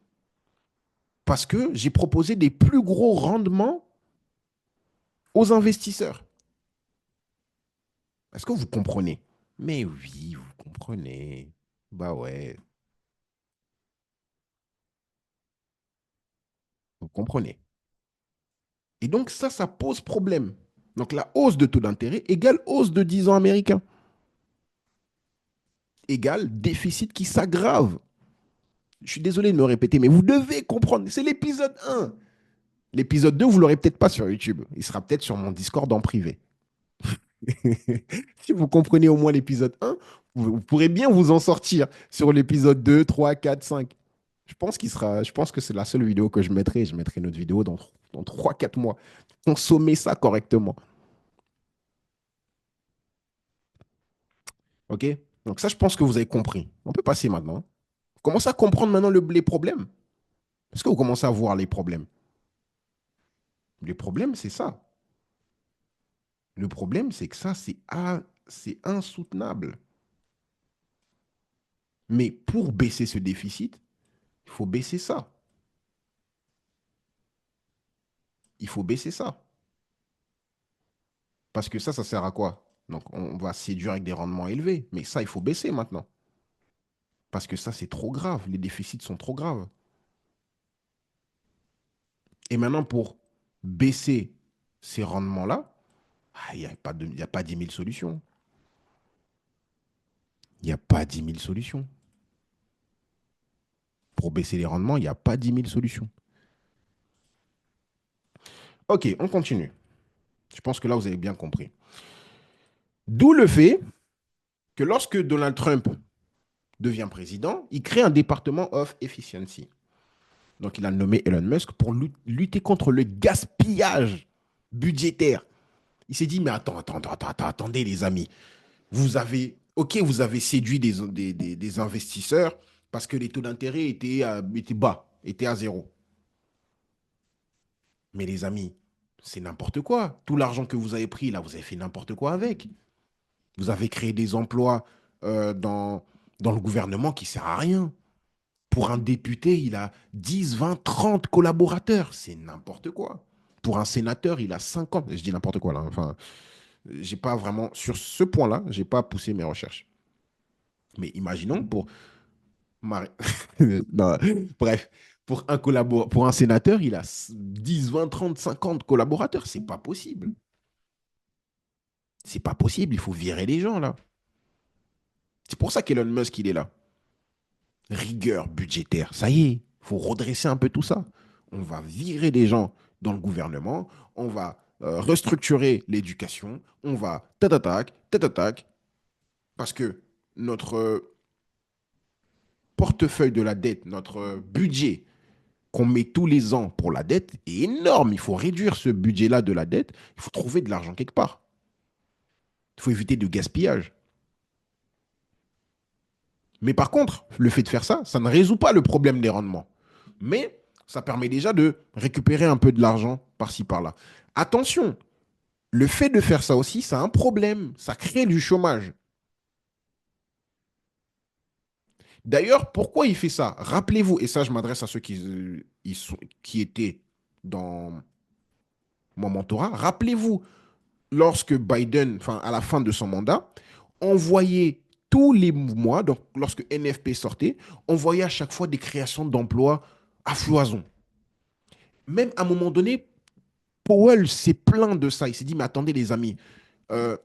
A: Parce que j'ai proposé des plus gros rendements aux investisseurs. Est-ce que vous comprenez? Mais oui, vous comprenez. Bah ouais, vous comprenez. Et donc ça pose problème. Donc la hausse de taux d'intérêt égale hausse de 10 ans américains, égale déficit qui s'aggrave. Je suis désolé de me répéter, mais vous devez comprendre. C'est l'épisode 1. L'épisode 2, vous ne l'aurez peut-être pas sur YouTube. Il sera peut-être sur mon Discord en privé. Si vous comprenez au moins l'épisode 1, vous pourrez bien vous en sortir sur l'épisode 2, 3, 4, 5. Je pense que c'est la seule vidéo que je mettrai. Je mettrai notre vidéo dans 3, 4 mois. Consommez ça correctement. OK? Donc ça, je pense que vous avez compris. On peut passer maintenant. Commencez à comprendre maintenant les problèmes. Est-ce que vous commencez à voir les problèmes? Les problèmes, c'est ça. Le problème, c'est que ça, c'est insoutenable. Mais pour baisser ce déficit, il faut baisser ça. Il faut baisser ça. Parce que ça sert à quoi? Donc, on va séduire avec des rendements élevés. Mais ça, il faut baisser maintenant. Parce que ça, c'est trop grave. Les déficits sont trop graves. Et maintenant, pour baisser ces rendements-là, il n'y a pas y a pas 10 000 solutions. Il n'y a pas 10 000 solutions. Pour baisser les rendements, il n'y a pas 10 000 solutions. OK, on continue. Je pense que là, vous avez bien compris. D'où le fait que lorsque Donald Trump devient président, il crée un département of efficiency. Donc, il a nommé Elon Musk pour lutter contre le gaspillage budgétaire. Il s'est dit, mais attendez, les amis. Vous avez séduit des investisseurs parce que les taux d'intérêt étaient bas, étaient à zéro. Mais les amis, c'est n'importe quoi. Tout l'argent que vous avez pris, là, vous avez fait n'importe quoi avec. Vous avez créé des emplois dans le gouvernement qui ne servent à rien. Pour un député, il a 10, 20, 30 collaborateurs. C'est n'importe quoi. Pour un sénateur, il a 50. Je dis n'importe quoi là. Enfin, j'ai pas vraiment, sur ce point-là, j'ai pas poussé mes recherches. Mais imaginons pour Marie- Non, bref, pour un sénateur, il a 10, 20, 30, 50 collaborateurs. C'est pas possible. C'est pas possible. Il faut virer les gens là. C'est pour ça qu'Elon Musk, il est là. Rigueur budgétaire. Ça y est, il faut redresser un peu tout ça. On va virer des gens dans le gouvernement, on va restructurer l'éducation, on va tatatac, tatatac, parce que notre portefeuille de la dette, notre budget qu'on met tous les ans pour la dette est énorme. Il faut réduire ce budget-là de la dette, il faut trouver de l'argent quelque part. Il faut éviter de gaspillage. Mais par contre, le fait de faire ça, ça ne résout pas le problème des rendements. Mais ça permet déjà de récupérer un peu de l'argent par-ci, par-là. Attention, le fait de faire ça aussi, ça a un problème. Ça crée du chômage. D'ailleurs, pourquoi il fait ça? Rappelez-vous, et ça, je m'adresse à ceux qui étaient dans mon mentorat. Rappelez-vous, lorsque Biden, enfin, à la fin de son mandat, envoyait tous les mois, donc lorsque NFP sortait, on voyait à chaque fois des créations d'emplois à foison. Même à un moment donné, Powell s'est plaint de ça. Il s'est dit, mais attendez les amis, euh,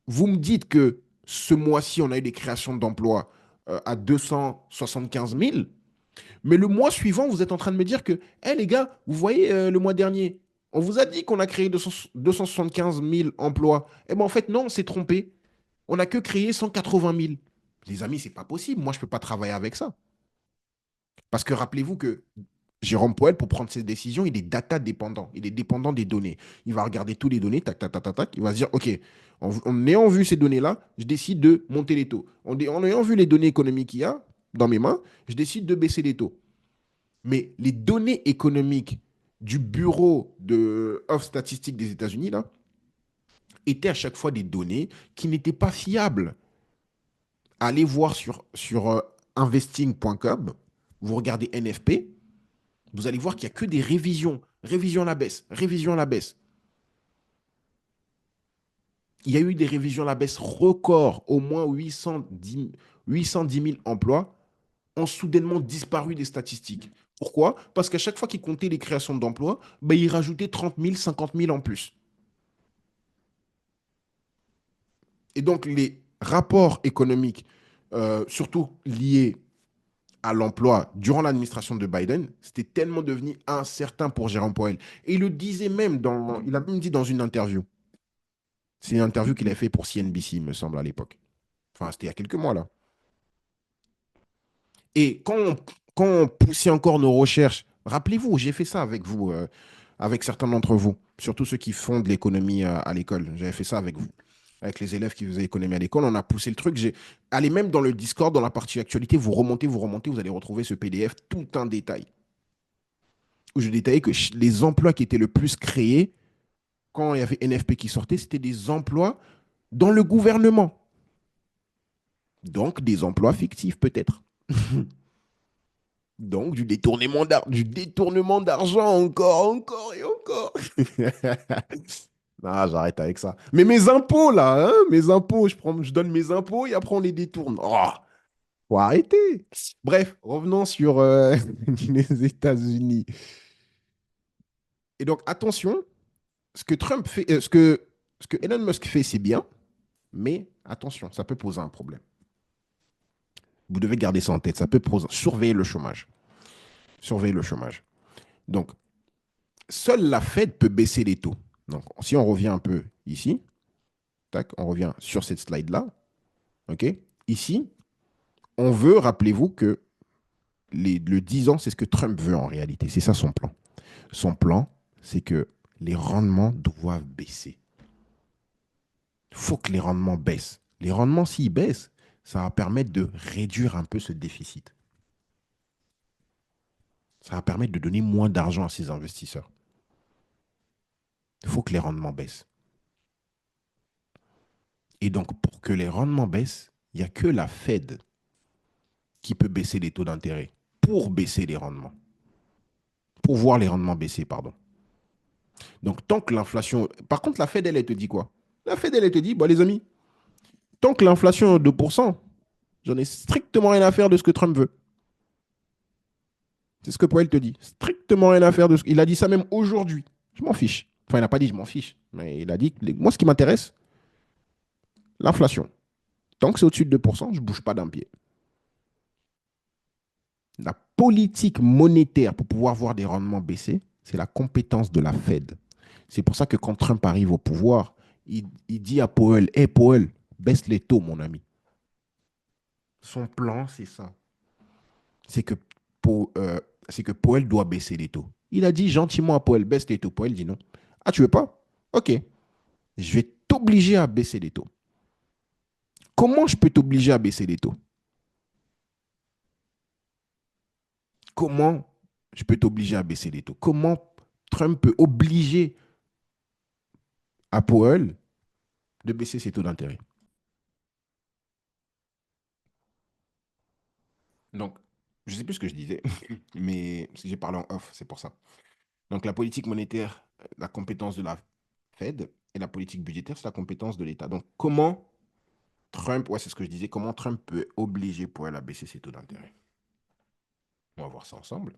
A: vous me dites que ce mois-ci, on a eu des créations d'emplois à 275 000, mais le mois suivant, vous êtes en train de me dire que, hé les gars, vous voyez, le mois dernier, on vous a dit qu'on a créé 275 000 emplois. Eh bien, en fait, non, on s'est trompé. On n'a que créé 180 000. Les amis, c'est pas possible. Moi, je ne peux pas travailler avec ça. Parce que rappelez-vous que Jérôme Powell, pour prendre ses décisions, il est data dépendant. Il est dépendant des données. Il va regarder toutes les données, tac, tac, tac, tac, tac. Il va se dire, OK, en ayant vu ces données-là, je décide de monter les taux. En ayant vu les données économiques qu'il y a dans mes mains, je décide de baisser les taux. Mais les données économiques du bureau of statistiques des États-Unis, là, étaient à chaque fois des données qui n'étaient pas fiables. Allez voir sur investing.com, vous regardez NFP, vous allez voir qu'il n'y a que des révisions. Révision à la baisse, révision à la baisse. Il y a eu des révisions à la baisse record, au moins 810 000 emplois ont soudainement disparu des statistiques. Pourquoi? Parce qu'à chaque fois qu'ils comptaient les créations d'emplois, ben, ils rajoutaient 30 000, 50 000 en plus. Et donc, les rapports économiques, surtout liés à l'emploi durant l'administration de Biden, c'était tellement devenu incertain pour Jérôme Powell. Et il le disait même il a même dit dans une interview. C'est une interview qu'il a fait pour CNBC, il me semble, à l'époque. Enfin, c'était il y a quelques mois là. Et quand on poussait encore nos recherches, rappelez-vous, j'ai fait ça avec vous, avec certains d'entre vous, surtout ceux qui font de l'économie à l'école. J'avais fait ça avec vous, avec les élèves qui faisaient l'économie à l'école. On a poussé le truc. Allez même dans le Discord, dans la partie actualité, vous remontez, vous allez retrouver ce PDF, tout un détail, où je détaillais que les emplois qui étaient le plus créés quand il y avait NFP qui sortait, c'était des emplois dans le gouvernement. Donc, des emplois fictifs peut-être. Donc, du détournement d'argent encore, encore et encore. Non, j'arrête avec ça. Mais mes impôts, là, hein, mes impôts, je donne mes impôts et après on les détourne. Oh, faut arrêter. Bref, revenons sur les États-Unis. Et donc, attention, ce que Trump fait, ce que Elon Musk fait, c'est bien, mais attention, ça peut poser un problème. Vous devez garder ça en tête. Ça peut poser, surveiller le chômage. Surveiller le chômage. Donc, seule la Fed peut baisser les taux. Donc, si on revient un peu ici, tac, on revient sur cette slide-là, ok? Ici, on veut, rappelez-vous que le 10 ans, c'est ce que Trump veut en réalité. C'est ça son plan. Son plan, c'est que les rendements doivent baisser. Il faut que les rendements baissent. Les rendements, s'ils baissent, ça va permettre de réduire un peu ce déficit. Ça va permettre de donner moins d'argent à ces investisseurs. Il faut que les rendements baissent. Et donc, pour que les rendements baissent, il n'y a que la Fed qui peut baisser les taux d'intérêt pour baisser les rendements. Pour voir les rendements baisser, pardon. Donc, tant que l'inflation... Par contre, la Fed, elle te dit quoi? La Fed, elle te dit, bon, les amis, tant que l'inflation est 2%, j'en ai strictement rien à faire de ce que Trump veut. C'est ce que Powell te dit. Strictement rien à faire de ce... Il a dit ça même aujourd'hui. Je m'en fiche. Enfin, il n'a pas dit je m'en fiche. Mais il a dit, moi, ce qui m'intéresse, l'inflation. Tant que c'est au-dessus de 2%, je ne bouge pas d'un pied. La politique monétaire pour pouvoir voir des rendements baisser, c'est la compétence de la Fed. C'est pour ça que quand Trump arrive au pouvoir, il dit à Powell, hey Powell, baisse les taux, mon ami. Son plan, c'est ça. C'est que, c'est que Powell doit baisser les taux. Il a dit gentiment à Powell, baisse les taux. Powell dit non. Ah, tu veux pas? Ok. Je vais t'obliger à baisser les taux. Comment je peux t'obliger à baisser les taux? Comment je peux t'obliger à baisser les taux? Comment Trump peut obliger à Powell de baisser ses taux d'intérêt? Donc, je ne sais plus ce que je disais, mais j'ai parlé en off, c'est pour ça. Donc, la politique monétaire, la compétence de la Fed, et la politique budgétaire, c'est la compétence de l'État. Donc, comment Trump, ouais, c'est ce que je disais, comment Trump peut obliger Powell à baisser ses taux d'intérêt? On va voir ça ensemble.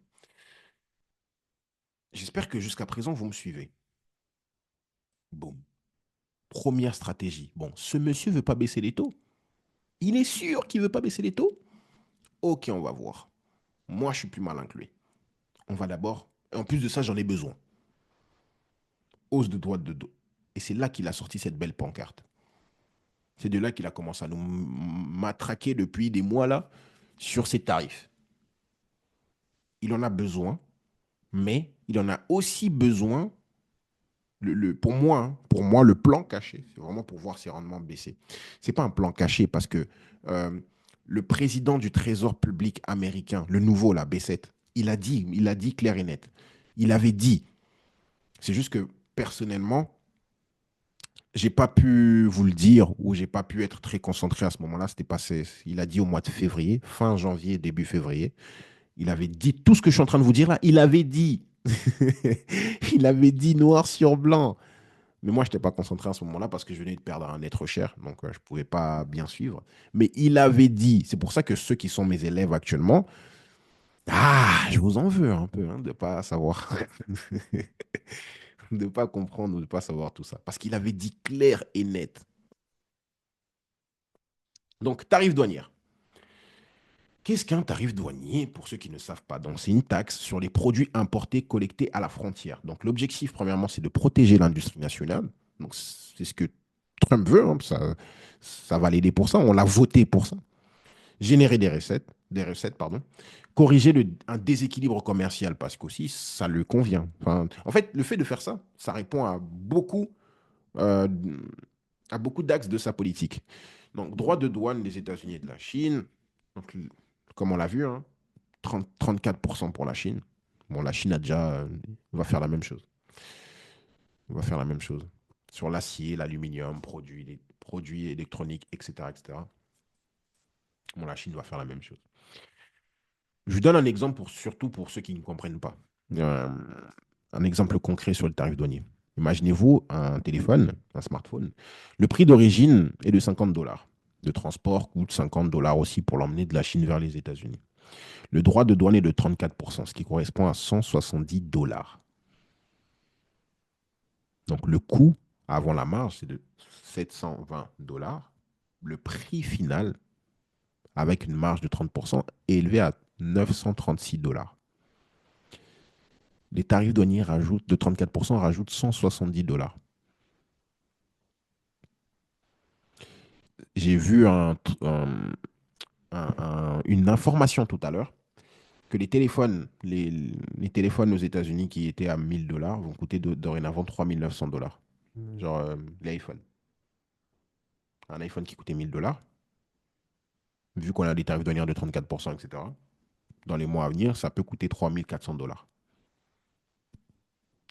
A: J'espère que jusqu'à présent, vous me suivez. Bon. Première stratégie. Bon, ce monsieur ne veut pas baisser les taux. Il est sûr qu'il ne veut pas baisser les taux. Ok, on va voir. Moi, je suis plus malin que lui. On va d'abord... En plus de ça, j'en ai besoin. Hausse de droite de dos. Et c'est là qu'il a sorti cette belle pancarte. C'est de là qu'il a commencé à nous matraquer depuis des mois là sur ses tarifs. Il en a besoin, mais il en a aussi besoin, pour moi, le plan caché, c'est vraiment pour voir ses rendements baisser. Ce n'est pas un plan caché parce que euh, le président du Trésor public américain, le nouveau, là, B7, il a dit clair et net. Il avait dit, c'est juste que personnellement, j'ai pas pu vous le dire ou j'ai pas pu être très concentré à ce moment-là. C'était passé. Il a dit au mois de février, fin janvier, début février. Il avait dit tout ce que je suis en train de vous dire là. Il avait dit. Il avait dit noir sur blanc. Mais moi, je n'étais pas concentré à ce moment-là parce que je venais de perdre un être cher. Donc, je ne pouvais pas bien suivre. Mais il avait dit. C'est pour ça que ceux qui sont mes élèves actuellement, je vous en veux un peu de ne pas savoir. De ne pas comprendre ou de ne pas savoir tout ça. Parce qu'il avait dit clair et net. Donc, tarif douanier. Qu'est-ce qu'un tarif douanier pour ceux qui ne savent pas? Donc, c'est une taxe sur les produits importés collectés à la frontière. Donc, l'objectif, premièrement, c'est de protéger l'industrie nationale. Donc, c'est ce que Trump veut. Ça va l'aider pour ça. On l'a voté pour ça. Générer des recettes, pardon. Corriger un déséquilibre commercial parce qu'aussi, ça lui convient. Enfin, en fait, le fait de faire ça, ça répond euh, à beaucoup d'axes de sa politique. Donc, droit de douane des États-Unis et de la Chine. Donc, comme on l'a vu, 34% pour la Chine. Bon, la Chine a déjà, va faire la même chose. On va faire la même chose. Sur l'acier, l'aluminium, les produits électroniques, etc., etc. Bon, la Chine va faire la même chose. Je vous donne un exemple surtout pour ceux qui ne comprennent pas. Euh, un exemple concret sur le tarif douanier. Imaginez-vous un téléphone, un smartphone. Le prix d'origine est de 50 dollars. Le transport coûte 50 dollars aussi pour l'emmener de la Chine vers les États-Unis. Le droit de douane est de 34%, ce qui correspond à 170 dollars. Donc le coût avant la marge, c'est de 720 dollars. Le prix final, avec une marge de 30%, est élevé à 936 dollars. Les tarifs douaniers rajoutent, de 34% rajoutent 170 dollars. J'ai vu une information tout à l'heure que les téléphones aux États-Unis qui étaient à 1000 dollars vont coûter dorénavant 3900 dollars. Genre l'iPhone. Un iPhone qui coûtait 1000 dollars, vu qu'on a des tarifs douaniers de 34%, etc., dans les mois à venir, ça peut coûter 3400 dollars.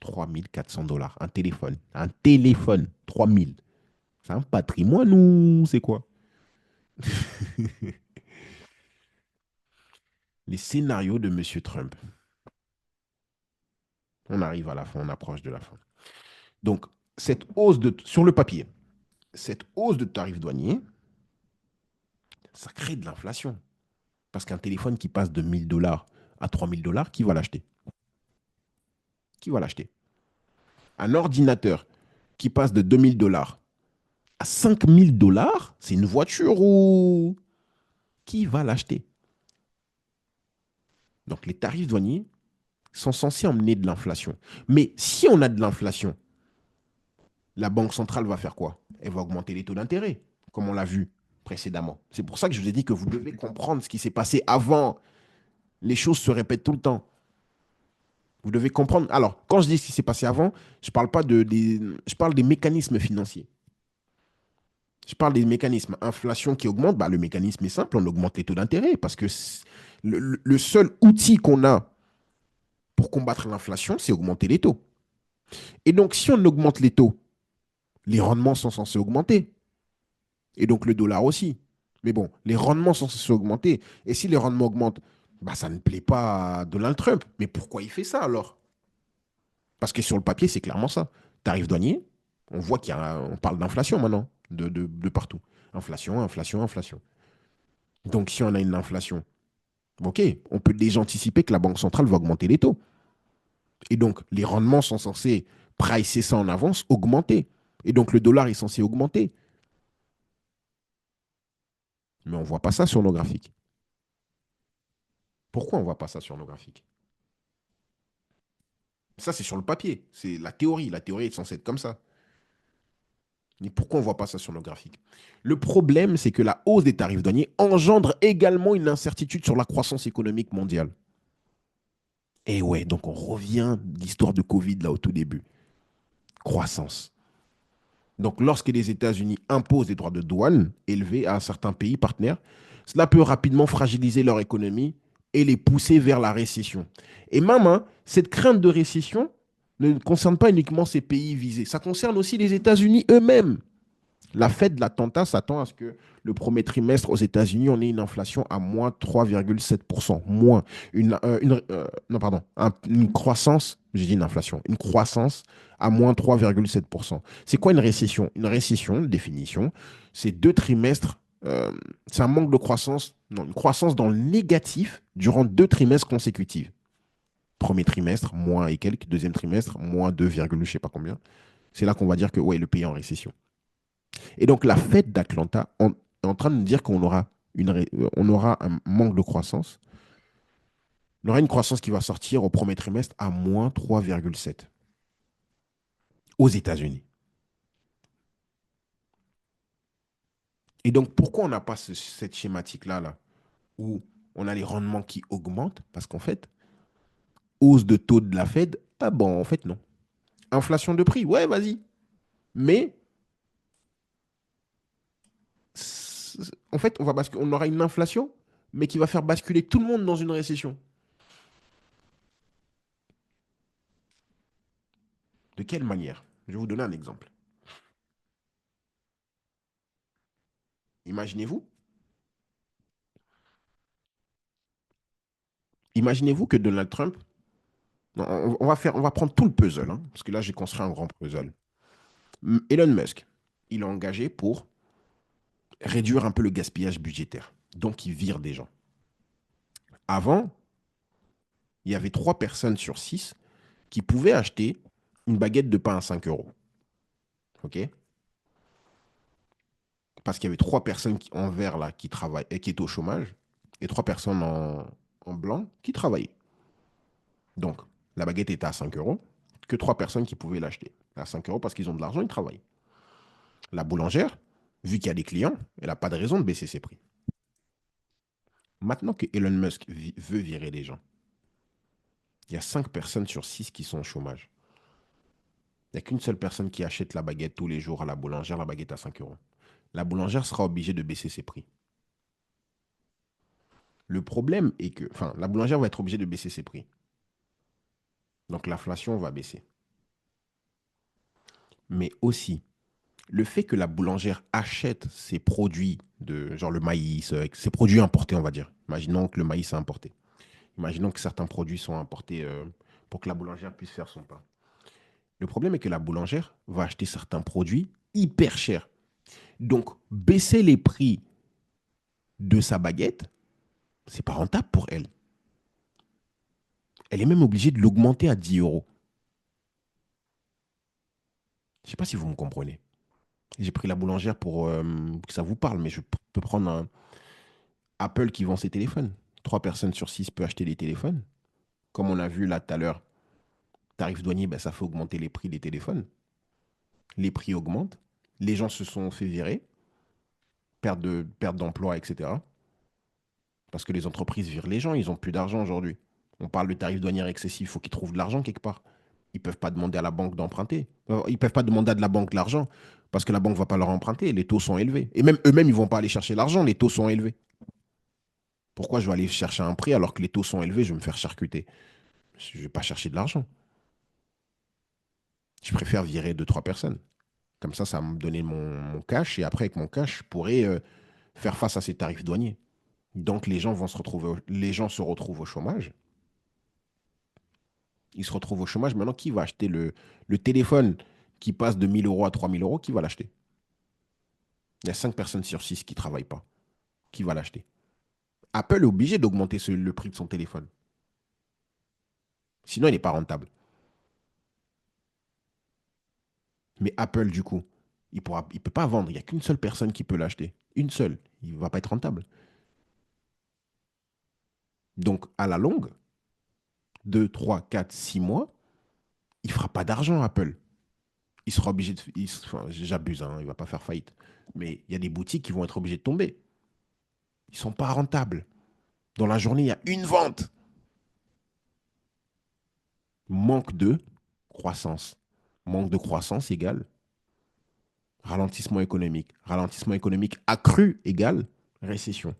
A: 3400 dollars. Un téléphone. Un téléphone. 3000. C'est un patrimoine ou c'est quoi? Les scénarios de Monsieur Trump. On arrive à la fin, on approche de la fin. Donc, sur le papier, cette hausse de tarifs douaniers, ça crée de l'inflation. Parce qu'un téléphone qui passe de 1000 dollars à 3000 dollars, qui va l'acheter? Qui va l'acheter? Un ordinateur qui passe de 2000 dollars à 5000 dollars, c'est une voiture ou qui va l'acheter? Donc les tarifs douaniers sont censés emmener de l'inflation. Mais si on a de l'inflation, la Banque centrale va faire quoi? Elle va augmenter les taux d'intérêt, comme on l'a vu précédemment. C'est pour ça que je vous ai dit que vous devez comprendre ce qui s'est passé avant. Les choses se répètent tout le temps. Vous devez comprendre. Alors, quand je dis ce qui s'est passé avant, je parle pas je parle des mécanismes financiers. Je parle des mécanismes. Inflation qui augmente, bah, le mécanisme est simple, on augmente les taux d'intérêt parce que le seul outil qu'on a pour combattre l'inflation, c'est augmenter les taux. Et donc, si on augmente les taux, les rendements sont censés augmenter. Et donc, le dollar aussi. Mais bon, les rendements sont censés augmenter. Et si les rendements augmentent, bah, ça ne plaît pas à Donald Trump. Mais pourquoi il fait ça alors? Parce que sur le papier, c'est clairement ça. Tarif douanier, on voit on parle d'inflation maintenant, de partout. Inflation, inflation, inflation. Donc, si on a une inflation, OK, on peut déjà anticiper que la Banque centrale va augmenter les taux. Et donc, les rendements sont censés pricer ça en avance, augmenter. Et donc, le dollar est censé augmenter. Mais on ne voit pas ça sur nos graphiques. Pourquoi on ne voit pas ça sur nos graphiques? Ça, c'est sur le papier. C'est la théorie. La théorie est censée être comme ça. Mais pourquoi on ne voit pas ça sur nos graphiques? Le problème, c'est que la hausse des tarifs douaniers engendre également une incertitude sur la croissance économique mondiale. Et ouais, donc on revient d'histoire de Covid là au tout début. Croissance. Donc lorsque les États-Unis imposent des droits de douane élevés à certains pays partenaires, cela peut rapidement fragiliser leur économie et les pousser vers la récession. Et même, hein, cette crainte de récession ne concerne pas uniquement ces pays visés, ça concerne aussi les États-Unis eux-mêmes. La Fed, l'attentat, s'attend à ce que le premier trimestre aux États-Unis, on ait une inflation à moins 3,7%. Moins. Non, pardon. Une croissance, j'ai dit une inflation, une croissance à moins 3,7%. C'est quoi une récession? Une récession, définition, c'est 2 trimestres. C'est un manque de croissance, non, une croissance dans le négatif durant 2 trimestres consécutifs. Premier trimestre, moins et quelques. Deuxième trimestre, moins 2, je sais pas combien. C'est là qu'on va dire que ouais, le pays est en récession. Et donc, la fête d'Atlanta est en train de nous dire qu'on aura, on aura un manque de croissance. On aura une croissance qui va sortir au premier trimestre à moins 3,7 aux États-Unis. Et donc, pourquoi on n'a pas cette schématique-là, là, où on a les rendements qui augmentent? Parce qu'en fait, hausse de taux de la Fed, ah bon, en fait, non. Inflation de prix, ouais, vas-y. Mais, en fait, on aura une inflation, mais qui va faire basculer tout le monde dans une récession. De quelle manière? Je vais vous donner un exemple. Imaginez-vous, imaginez-vous que Donald Trump, non, on va prendre tout le puzzle, hein, parce que là, j'ai construit un grand puzzle. Elon Musk, il est engagé pour réduire un peu le gaspillage budgétaire. Donc, il vire des gens. Avant, il y avait 3 personnes sur 6 qui pouvaient acheter une baguette de pain à 5 euros. OK? Parce qu'il y avait trois personnes en vert là qui travaillent et qui étaient au chômage et trois personnes en blanc qui travaillaient. Donc, la baguette était à 5 euros, que trois personnes qui pouvaient l'acheter. À 5 euros parce qu'ils ont de l'argent, ils travaillent. La boulangère, vu qu'il y a des clients, elle n'a pas de raison de baisser ses prix. Maintenant que Elon Musk veut virer les gens, il y a 5 personnes sur 6 qui sont au chômage. Il n'y a qu'une seule personne qui achète la baguette tous les jours à la boulangère, la baguette à 5 euros. La boulangère sera obligée de baisser ses prix. Le problème est que, enfin, la boulangère va être obligée de baisser ses prix. Donc l'inflation va baisser. Mais aussi, le fait que la boulangère achète ses produits, genre le maïs, ses produits importés, on va dire. Imaginons que le maïs est importé. Imaginons que certains produits sont importés pour que la boulangère puisse faire son pain. Le problème est que la boulangère va acheter certains produits hyper chers. Donc, baisser les prix de sa baguette, c'est pas rentable pour elle. Elle est même obligée de l'augmenter à 10 euros. Je ne sais pas si vous me comprenez. J'ai pris la boulangère pour que ça vous parle, mais je peux prendre un Apple qui vend ses téléphones. 3 personnes sur 6 peuvent acheter des téléphones. Comme on a vu là tout à l'heure, tarif douanier, ben, ça fait augmenter les prix des téléphones. Les prix augmentent. Les gens se sont fait virer, perte d'emploi, etc. Parce que les entreprises virent les gens, ils n'ont plus d'argent aujourd'hui. On parle de tarif douanier excessif, il faut qu'ils trouvent de l'argent quelque part. Ils ne peuvent pas demander à la banque d'emprunter. Ils ne peuvent pas demander à de la banque de l'argent parce que la banque ne va pas leur emprunter, les taux sont élevés. Et même eux-mêmes, ils ne vont pas aller chercher l'argent, les taux sont élevés. Pourquoi je vais aller chercher un prix alors que les taux sont élevés, je vais me faire charcuter? Je ne vais pas chercher de l'argent. Je préfère virer deux, trois personnes. Comme ça va me donner mon cash et après, avec mon cash, je pourrais faire face à ces tarifs douaniers. Donc, les gens se retrouvent au chômage. Ils se retrouvent au chômage. Maintenant, qui va acheter le téléphone qui passe de 1 000 euros à 3 000 euros? Qui va l'acheter? Il y a 5 personnes sur 6 qui ne travaillent pas. Qui va l'acheter? Apple est obligé d'augmenter le prix de son téléphone. Sinon, il n'est pas rentable. Mais Apple, du coup, il ne peut pas vendre. Il n'y a qu'une seule personne qui peut l'acheter. Une seule. Il ne va pas être rentable. Donc, à la longue, 2, 3, 4, 6 mois, il ne fera pas d'argent, Apple. Il sera obligé de. Enfin, j'abuse, hein, il ne va pas faire faillite. Mais il y a des boutiques qui vont être obligées de tomber. Ils ne sont pas rentables. Dans la journée, il y a une vente. Manque de croissance. Manque de croissance égale ralentissement économique. Ralentissement économique accru égale récession.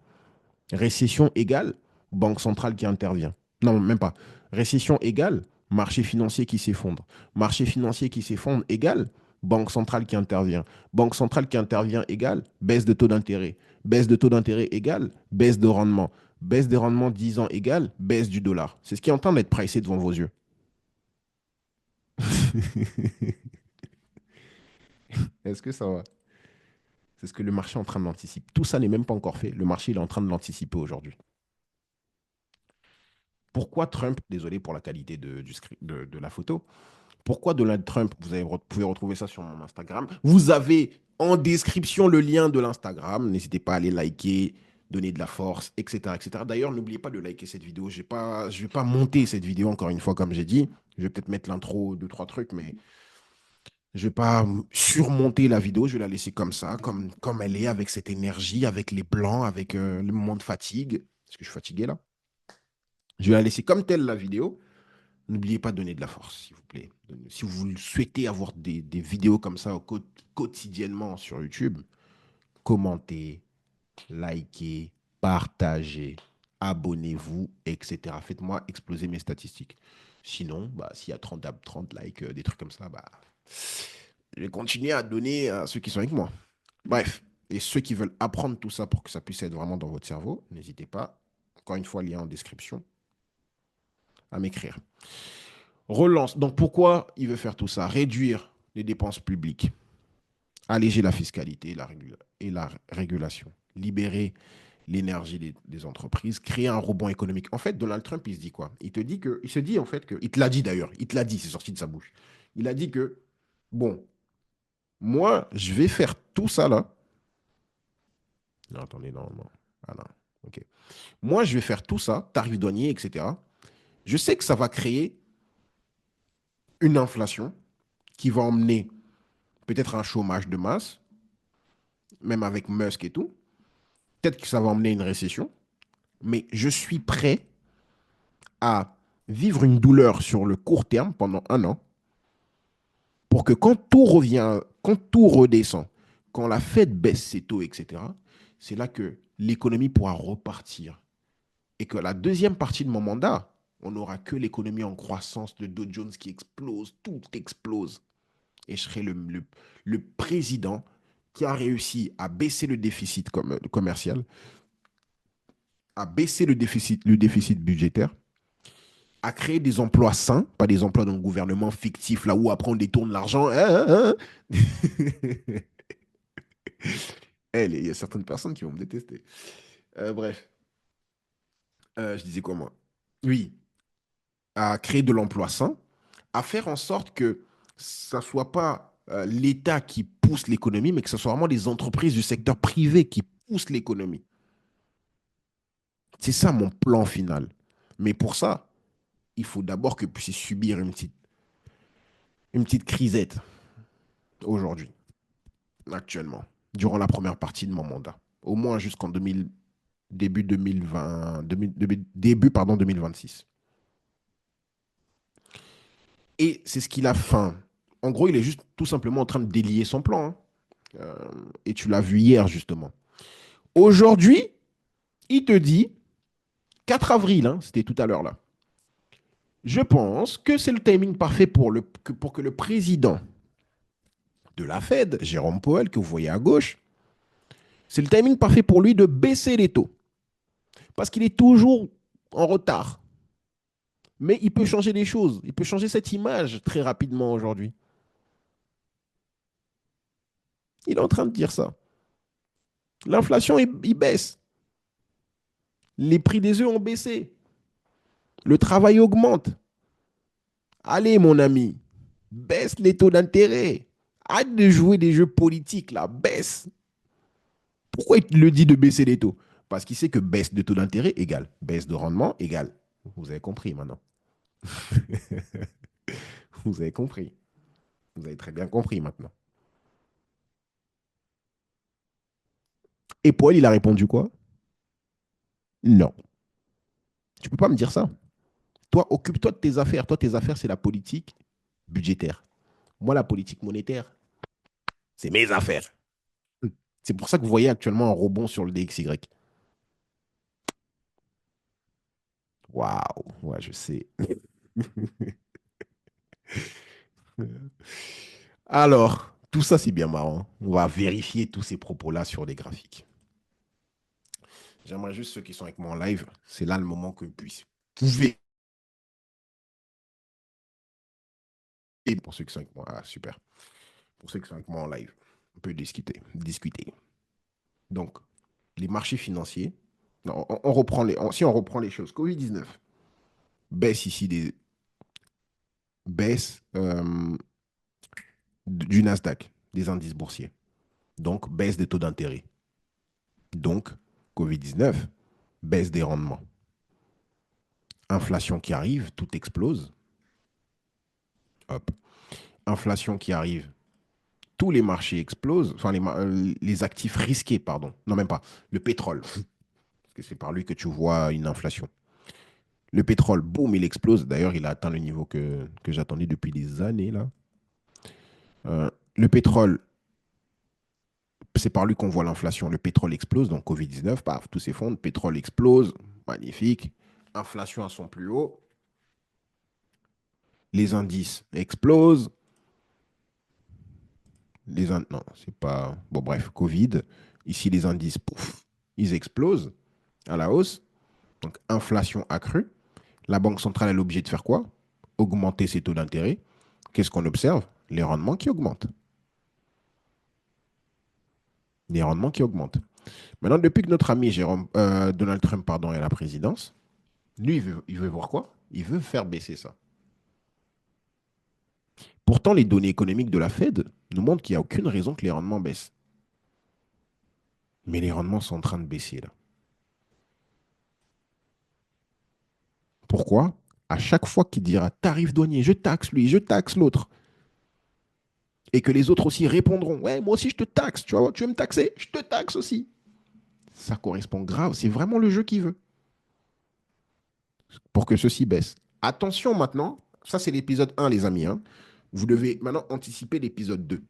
A: Récession égale banque centrale qui intervient. Non, même pas. Récession égale marché financier qui s'effondre. Marché financier qui s'effondre égale banque centrale qui intervient. Banque centrale qui intervient égale baisse de taux d'intérêt. Baisse de taux d'intérêt égale baisse de rendement. Baisse des rendements 10 ans égale baisse du dollar. C'est ce qui est en train d'être pricé devant vos yeux. Est-ce que ça va? C'est ce que le marché est en train d'anticiper. Tout ça n'est même pas encore fait. Le marché il est en train de l'anticiper aujourd'hui. Pourquoi Trump, désolé pour la qualité de la photo, pourquoi Donald Trump, pouvez retrouver ça sur mon Instagram. Vous avez en description le lien de l'Instagram. N'hésitez pas à aller liker, donner de la force, etc. etc. D'ailleurs, n'oubliez pas de liker cette vidéo. Je ne vais pas monter cette vidéo encore une fois, comme j'ai dit. Je vais peut-être mettre l'intro, deux, trois trucs, mais je ne vais pas surmonter la vidéo. Je vais la laisser comme ça, comme elle est, avec cette énergie, avec les blancs, avec le moment de fatigue. Parce que je suis fatigué là. Je vais la laisser comme telle la vidéo. N'oubliez pas de donner de la force, s'il vous plaît. Si vous souhaitez avoir des vidéos comme ça quotidiennement sur YouTube, commentez, likez, partagez, abonnez-vous, etc. Faites-moi exploser mes statistiques. Sinon, bah, s'il y a 30 likes, des trucs comme ça, bah, je vais continuer à donner à ceux qui sont avec moi. Bref, et ceux qui veulent apprendre tout ça pour que ça puisse être vraiment dans votre cerveau, n'hésitez pas, encore une fois, lien en description, à m'écrire. Relance. Donc pourquoi il veut faire tout ça? Réduire les dépenses publiques, alléger la fiscalité et la régulation, libérer l'énergie des entreprises, créer un rebond économique. En fait, Donald Trump, il se dit quoi? Il se dit en fait que, il te l'a dit d'ailleurs, il te l'a dit, c'est sorti de sa bouche. Il a dit que, bon, Moi, je vais faire tout ça là. Non, attendez, non, non. Ah non, ok. Moi, je vais faire tout ça, tarif douanier, etc. Je sais que ça va créer une inflation qui va emmener peut-être un chômage de masse, même avec Musk et tout. Peut-être que ça va emmener une récession, mais je suis prêt à vivre une douleur sur le court terme pendant un an pour que quand tout revient, quand tout redescend, quand la Fed baisse ses taux, etc., c'est là que l'économie pourra repartir. Et que la deuxième partie de mon mandat, on n'aura que l'économie en croissance, de Dow Jones qui explose, tout explose. Et je serai le président qui a réussi à baisser le déficit commercial, à baisser le déficit budgétaire, à créer des emplois sains, pas des emplois dans le gouvernement fictif, là où après on détourne l'argent. Hein, hein, hein. Il y a certaines personnes qui vont me détester. Bref, je disais quoi moi? Oui, à créer de l'emploi sain, à faire en sorte que ça ne soit pas l'État qui pousse l'économie, mais que ce soit vraiment les entreprises du secteur privé qui poussent l'économie. C'est ça mon plan final. Mais pour ça, il faut d'abord que puisse subir une petite crisette aujourd'hui, actuellement, durant la première partie de mon mandat. Au moins jusqu'en 2000, début 2020, début, pardon, 2026. Et c'est ce qu'il a fait. En gros, il est juste tout simplement en train de délier son plan, hein. Euh, et tu l'as vu hier, justement. Aujourd'hui, il te dit, 4 avril, hein, c'était tout à l'heure là, je pense que c'est le timing parfait pour que le président de la Fed, Jérôme Powell, que vous voyez à gauche, c'est le timing parfait pour lui de baisser les taux. Parce qu'il est toujours en retard. Mais il peut changer les choses. Il peut changer cette image très rapidement aujourd'hui. Il est en train de dire ça. L'inflation, il baisse. Les prix des œufs ont baissé. Le travail augmente. Allez, mon ami, baisse les taux d'intérêt. Arrête de jouer des jeux politiques, là. Baisse. Pourquoi il le dit de baisser les taux? Parce qu'il sait que baisse de taux d'intérêt égale baisse de rendement égale. Vous avez compris maintenant. Vous avez compris. Vous avez très bien compris maintenant. Et Paul, il a répondu quoi? Non. Tu peux pas me dire ça. Toi, occupe-toi de tes affaires. Toi, tes affaires, c'est la politique budgétaire. Moi, la politique monétaire, c'est mes affaires. C'est pour ça que vous voyez actuellement un rebond sur le DXY. Waouh, ouais, je sais. Alors, tout ça, c'est bien marrant. On va vérifier tous ces propos-là sur des graphiques. J'aimerais juste ceux qui sont avec moi en live, c'est là le moment que vous pouvez. Pour ceux qui sont avec moi, ah, super. Pour ceux qui sont avec moi en live, on peut discuter. Donc, les marchés financiers, non, on reprend si on reprend les choses, Covid-19, baisse ici baisse du Nasdaq, des indices boursiers. Donc, baisse des taux d'intérêt. Donc, Covid-19, baisse des rendements. Inflation qui arrive, tout explose. Hop. Inflation qui arrive, tous les marchés explosent. Enfin, les actifs risqués, pardon. Non, même pas. Le pétrole. Parce que c'est par lui que tu vois une inflation. Le pétrole, boum, il explose. D'ailleurs, il a atteint le niveau que j'attendais depuis des années, là. Le pétrole, c'est par lui qu'on voit l'inflation. Le pétrole explose, donc Covid-19, paf, tout s'effondre. Pétrole explose, magnifique. Inflation à son plus haut. Les indices explosent. Non, c'est pas. Bon, bref, Covid. Ici, les indices, pouf, ils explosent à la hausse. Donc, inflation accrue. La Banque centrale, elle est obligée de faire quoi? Augmenter ses taux d'intérêt. Qu'est-ce qu'on observe? Les rendements qui augmentent. Les rendements qui augmentent. Maintenant, depuis que notre ami Donald Trump pardon, est à la présidence, lui, il veut voir quoi? Il veut faire baisser ça. Pourtant, les données économiques de la Fed nous montre qu'il n'y a aucune raison que les rendements baissent. Mais les rendements sont en train de baisser là. Pourquoi? À chaque fois qu'il dira tarif douanier, je taxe lui, je taxe l'autre, et que les autres aussi répondront, ouais, moi aussi je te taxe, tu vois, tu veux me taxer, je te taxe aussi. Ça correspond grave, c'est vraiment le jeu qu'il veut, pour que ceci baisse. Attention maintenant, ça c'est l'épisode 1 les amis, hein. Vous devez maintenant anticiper l'épisode 2.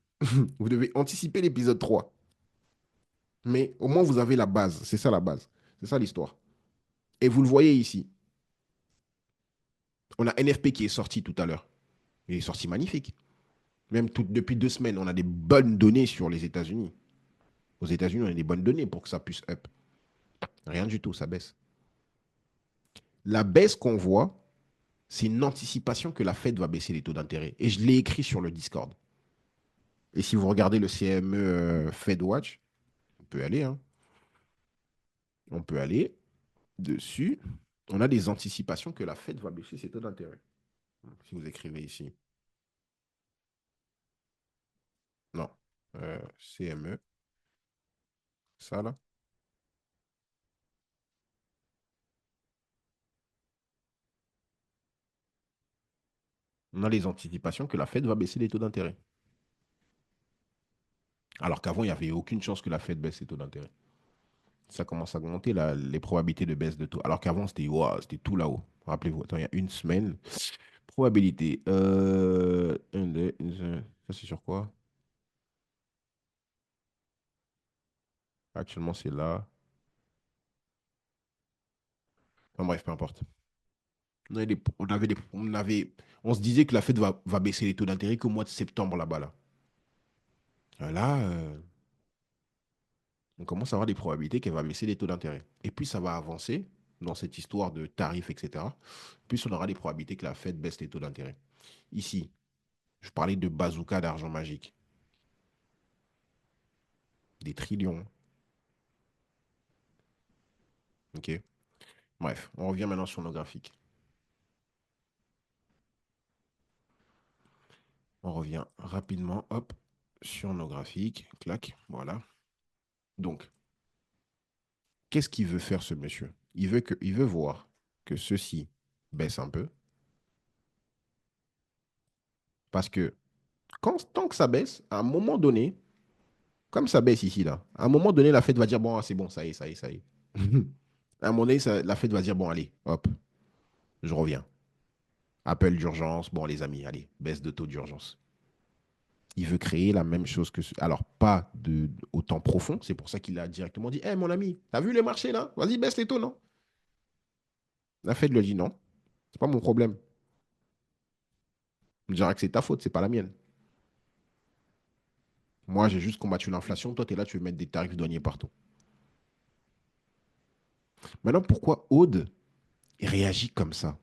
A: Vous devez anticiper l'épisode 3. Mais au moins vous avez la base, c'est ça la base, c'est ça l'histoire. Et vous le voyez ici, on a NFP qui est sorti tout à l'heure. Il est sorti magnifique. Même depuis 2 semaines, on a des bonnes données sur les États-Unis. Aux États-Unis, on a des bonnes données pour que ça puisse up. Rien du tout, ça baisse. La baisse qu'on voit, c'est une anticipation que la Fed va baisser les taux d'intérêt. Et je l'ai écrit sur le Discord. Et si vous regardez le CME Fed Watch, on peut aller, hein, on peut aller dessus. On a des anticipations que la Fed va baisser ses taux d'intérêt. Si vous écrivez ici, non, CME, ça là, on a les anticipations que la Fed va baisser les taux d'intérêt. Alors qu'avant, il n'y avait aucune chance que la Fed baisse ses taux d'intérêt. Ça commence à augmenter les probabilités de baisse de taux. Alors qu'avant, c'était wow, c'était tout là-haut. Rappelez-vous, attends, il y a une semaine. Probabilité. Ça, c'est sur quoi? Actuellement, c'est là. Enfin, bref, peu importe. On se disait que la Fed va baisser les taux d'intérêt qu'au mois de septembre là-bas. Là, on commence à avoir des probabilités qu'elle va baisser les taux d'intérêt. Et puis, ça va avancer dans cette histoire de tarifs, etc. Plus on aura des probabilités que la Fed baisse les taux d'intérêt. Ici, je parlais de bazooka d'argent magique. Des trillions. OK? Bref, on revient maintenant sur nos graphiques. On revient rapidement, hop, sur nos graphiques. Clac, voilà. Donc, qu'est-ce qu'il veut faire ce monsieur? Il veut voir que ceci baisse un peu. Parce que tant que ça baisse, à un moment donné, comme ça baisse ici, là, à un moment donné, la Fed va dire, bon, ah, c'est bon, ça y est, ça y est, ça y est. À un moment donné, la Fed va dire, bon, allez, hop, je reviens. Appel d'urgence, bon, les amis, allez, baisse de taux d'urgence. Il veut créer la même chose que... Alors, pas autant profond, c'est pour ça qu'il a directement dit, hé, mon ami, t'as vu les marchés, là? Vas-y, baisse les taux, non? La Fed lui a dit, non, c'est pas mon problème. Je dirais que c'est ta faute, c'est pas la mienne. Moi, j'ai juste combattu l'inflation. Toi, tu es là, tu veux mettre des tarifs douaniers partout. Maintenant, pourquoi Aude réagit comme ça?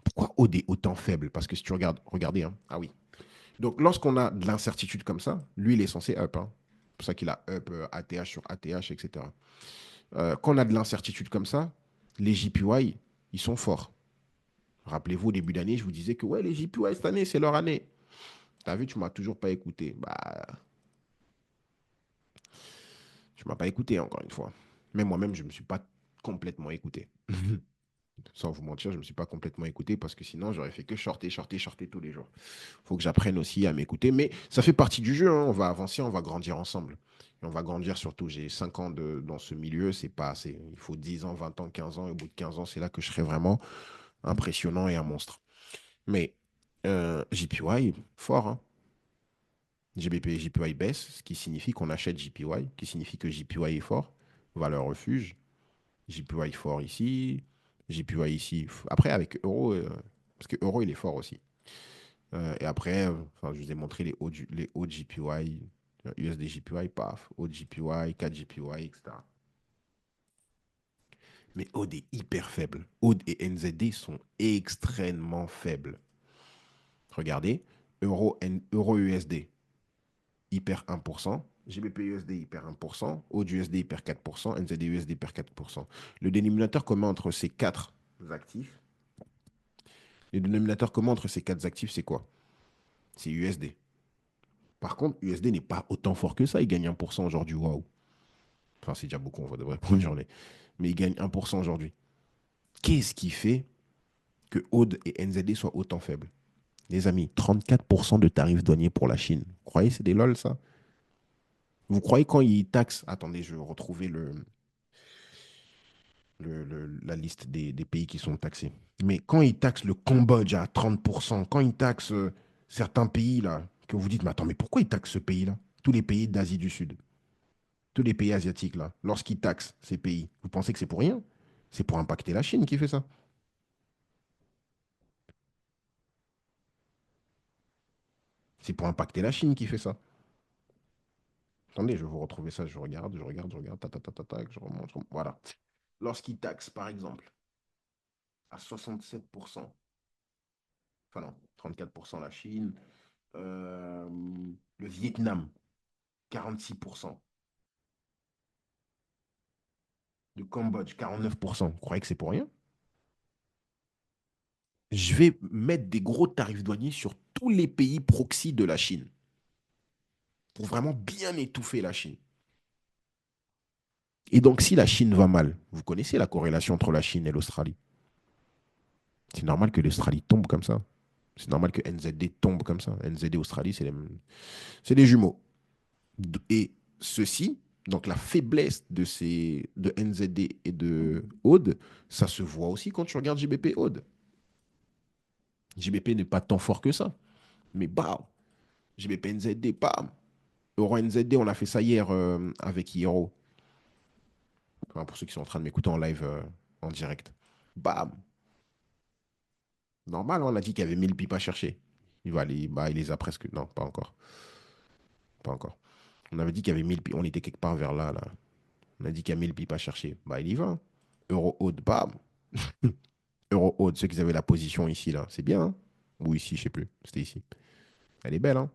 A: Pourquoi Aude est autant faible? Parce que si tu regardes, regardez, hein. Ah oui. Donc, lorsqu'on a de l'incertitude comme ça, lui, il est censé up, hein. C'est pour ça qu'il a up ATH sur ATH, etc. Quand on a de l'incertitude comme ça, les JPY, ils sont forts. Rappelez-vous, au début d'année, je vous disais que ouais, les JPY cette année, c'est leur année. T'as vu, tu m'as toujours pas écouté. Bah, tu m'as pas écouté, encore une fois. Même moi-même, je ne me suis pas complètement écouté. Sans vous mentir, je ne me suis pas complètement écouté parce que sinon, j'aurais fait que shorter, shorter, shorter tous les jours. Il faut que j'apprenne aussi à m'écouter. Mais ça fait partie du jeu, hein. On va avancer, on va grandir ensemble. Et on va grandir surtout. J'ai 5 ans dans ce milieu, c'est pas assez. Il faut 10 ans, 20 ans, 15 ans. Et au bout de 15 ans, c'est là que je serai vraiment impressionnant et un monstre. Mais JPY, fort, hein. GBP, JPY baisse, ce qui signifie qu'on achète JPY, qui signifie que JPY est fort. Valeur refuge. JPY fort ici, JPY ici. Après, avec euro, parce que euro, il est fort aussi. Et après, enfin, je vous ai montré les hauts de JPY, USD JPY, paf, hauts de JPY, 4 JPY, etc. Mais OD est hyper faible. OD et NZD sont extrêmement faibles. Regardez, euro USD, hyper 1%. GBP USD hyper 1%, AUD USD hyper 4%, NZD USD hyper 4%. Le dénominateur commun entre ces quatre actifs, le dénominateur commun entre ces quatre actifs, c'est quoi? C'est USD. Par contre, USD n'est pas autant fort que ça. Il gagne 1% aujourd'hui. Waouh. Enfin, c'est déjà beaucoup, on va devrait pour une journée. Mais il gagne 1% aujourd'hui. Qu'est-ce qui fait que AUD et NZD soient autant faibles? Les amis, 34% de tarifs douaniers pour la Chine. Vous croyez que c'est des lol, ça? Vous croyez quand ils taxent... Attendez, je vais retrouver la liste des pays qui sont taxés. Mais quand ils taxent le Cambodge à 30%, quand ils taxent certains pays, là, que vous dites, mais attends, mais pourquoi ils taxent ce pays-là? Tous les pays d'Asie du Sud, tous les pays asiatiques, là, lorsqu'ils taxent ces pays, vous pensez que c'est pour rien? C'est pour impacter la Chine qui fait ça. C'est pour impacter la Chine qui fait ça. Attendez, je vais vous retrouver ça, je regarde, je remonte, voilà. Lorsqu'ils taxent, par exemple, à 67%, enfin non, 34% la Chine, euh, le Vietnam, 46%, le Cambodge, 49%. Vous croyez que c'est pour rien? Je vais mettre des gros tarifs douaniers sur tous les pays proxy de la Chine pour vraiment bien étouffer la Chine. Et donc, si la Chine va mal, vous connaissez la corrélation entre la Chine et l'Australie. C'est normal que l'Australie tombe comme ça. C'est normal que NZD tombe comme ça. NZD Australie, c'est des jumeaux. Et ceci, donc la faiblesse de NZD et de Aude, ça se voit aussi quand tu regardes JBP Aude. JBP n'est pas tant fort que ça. Mais bam, JBP NZD, bam. Euro NZD, on a fait ça hier avec Hiro. Enfin, pour ceux qui sont en train de m'écouter en live en direct. Bam. Normal, on a dit qu'il y avait 1000 pipes à chercher. Il va aller, bah, il les a presque. Non, pas encore. Pas encore. On avait dit qu'il y avait 1000 pipes. On était quelque part vers là, là. On a dit qu'il y a 1000 pipes à chercher. Bah, il y va, hein. Euro haute, bam. Euro haute, ceux qui avaient la position ici, là. C'est bien, hein. Ou ici, je sais plus. C'était ici. Elle est belle, hein.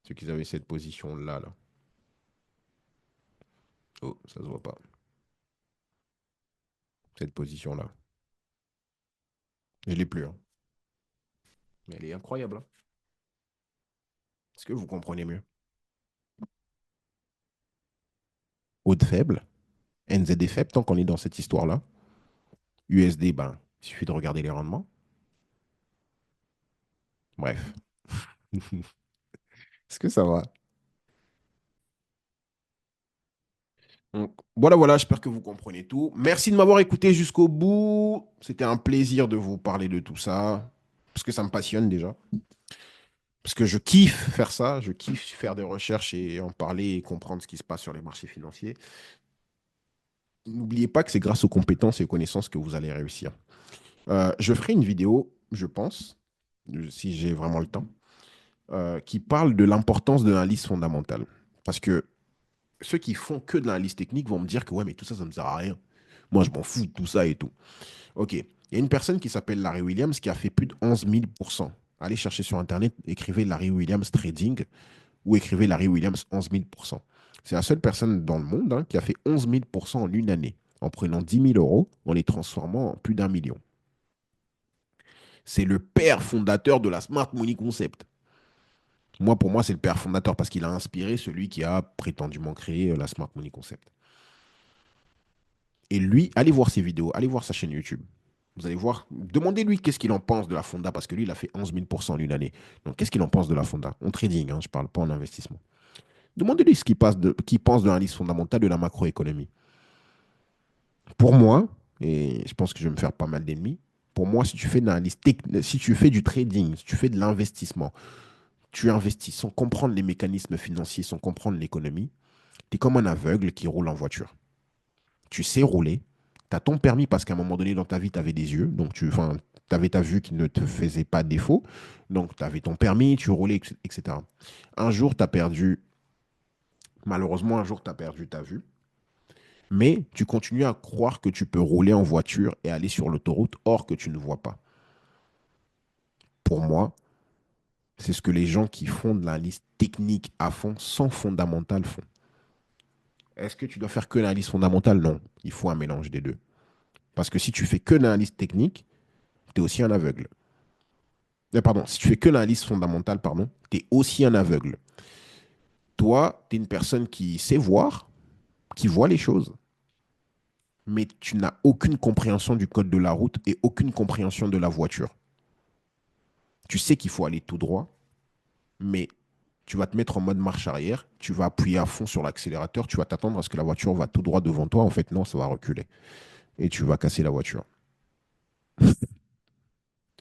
A: Ceux qui avaient cette position-là, là. Oh, ça se voit pas. Cette position-là. Je l'ai plus, hein. Mais elle est incroyable, hein. Est-ce que vous comprenez mieux? Haute faible. NZD faible, tant qu'on est dans cette histoire-là. USD, ben, il suffit de regarder les rendements. Bref. Est-ce que ça va? Donc, voilà, voilà, j'espère que vous comprenez tout. Merci de m'avoir écouté jusqu'au bout. C'était un plaisir de vous parler de tout ça, parce que ça me passionne déjà. Parce que je kiffe faire ça, je kiffe faire des recherches et en parler et comprendre ce qui se passe sur les marchés financiers. N'oubliez pas que c'est grâce aux compétences et aux connaissances que vous allez réussir. Je ferai une vidéo, je pense, si j'ai vraiment le temps, qui parle de l'importance de l'analyse fondamentale. Parce que ceux qui font que de l'analyse technique vont me dire que ouais, mais tout ça, ça ne me sert à rien. Moi, je m'en fous de tout ça et tout. Ok. Il y a une personne qui s'appelle Larry Williams qui a fait plus de 11 000%. Allez chercher sur Internet, écrivez Larry Williams Trading ou écrivez Larry Williams 11 000%. C'est la seule personne dans le monde, hein, qui a fait 11 000% en une année, en prenant 10 000 euros, en les transformant en plus d'1 million. C'est le père fondateur de la Smart Money Concept. Moi, pour moi, c'est le père fondateur parce qu'il a inspiré celui qui a prétendument créé la Smart Money Concept. Et lui, allez voir ses vidéos, allez voir sa chaîne YouTube. Vous allez voir, demandez-lui qu'est-ce qu'il en pense de la Fonda, parce que lui, il a fait 11 000% en une année. Donc, qu'est-ce qu'il en pense de la Fonda? En trading, hein, je ne parle pas en investissement. Demandez-lui qu'il pense de l'analyse fondamentale de la macroéconomie. Pour moi, et je pense que je vais me faire pas mal d'ennemis, pour moi, si tu fais de l'analyse si tu fais du trading, si tu fais de l'investissement, tu investis sans comprendre les mécanismes financiers, sans comprendre l'économie, tu es comme un aveugle qui roule en voiture. Tu sais rouler, tu as ton permis parce qu'à un moment donné dans ta vie, tu avais des yeux, donc tu avais ta vue qui ne te faisait pas défaut, donc tu avais ton permis, tu roulais, etc. Un jour, tu as perdu, malheureusement, un jour, tu as perdu ta vue, mais tu continues à croire que tu peux rouler en voiture et aller sur l'autoroute, or que tu ne vois pas. Pour moi, c'est ce que les gens qui font de l'analyse technique à fond, sans fondamental, font. Est-ce que tu dois faire que l'analyse fondamentale? Non, il faut un mélange des deux. Parce que si tu fais que l'analyse technique, tu es aussi un aveugle. Pardon, si tu fais que l'analyse fondamentale, pardon, tu es aussi un aveugle. Toi, tu es une personne qui sait voir, qui voit les choses, mais tu n'as aucune compréhension du code de la route et aucune compréhension de la voiture. Tu sais qu'il faut aller tout droit, mais tu vas te mettre en mode marche arrière, tu vas appuyer à fond sur l'accélérateur, tu vas t'attendre à ce que la voiture va tout droit devant toi. En fait, non, ça va reculer. Et tu vas casser la voiture.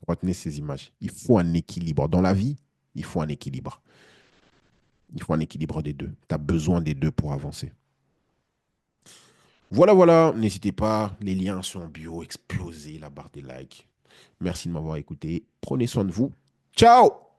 A: Retenez ces images. Il faut un équilibre. Dans la vie, il faut un équilibre. Il faut un équilibre des deux. Tu as besoin des deux pour avancer. Voilà, voilà. N'hésitez pas. Les liens sont en bio. Explosez la barre des likes. Merci de m'avoir écouté. Prenez soin de vous. Ciao!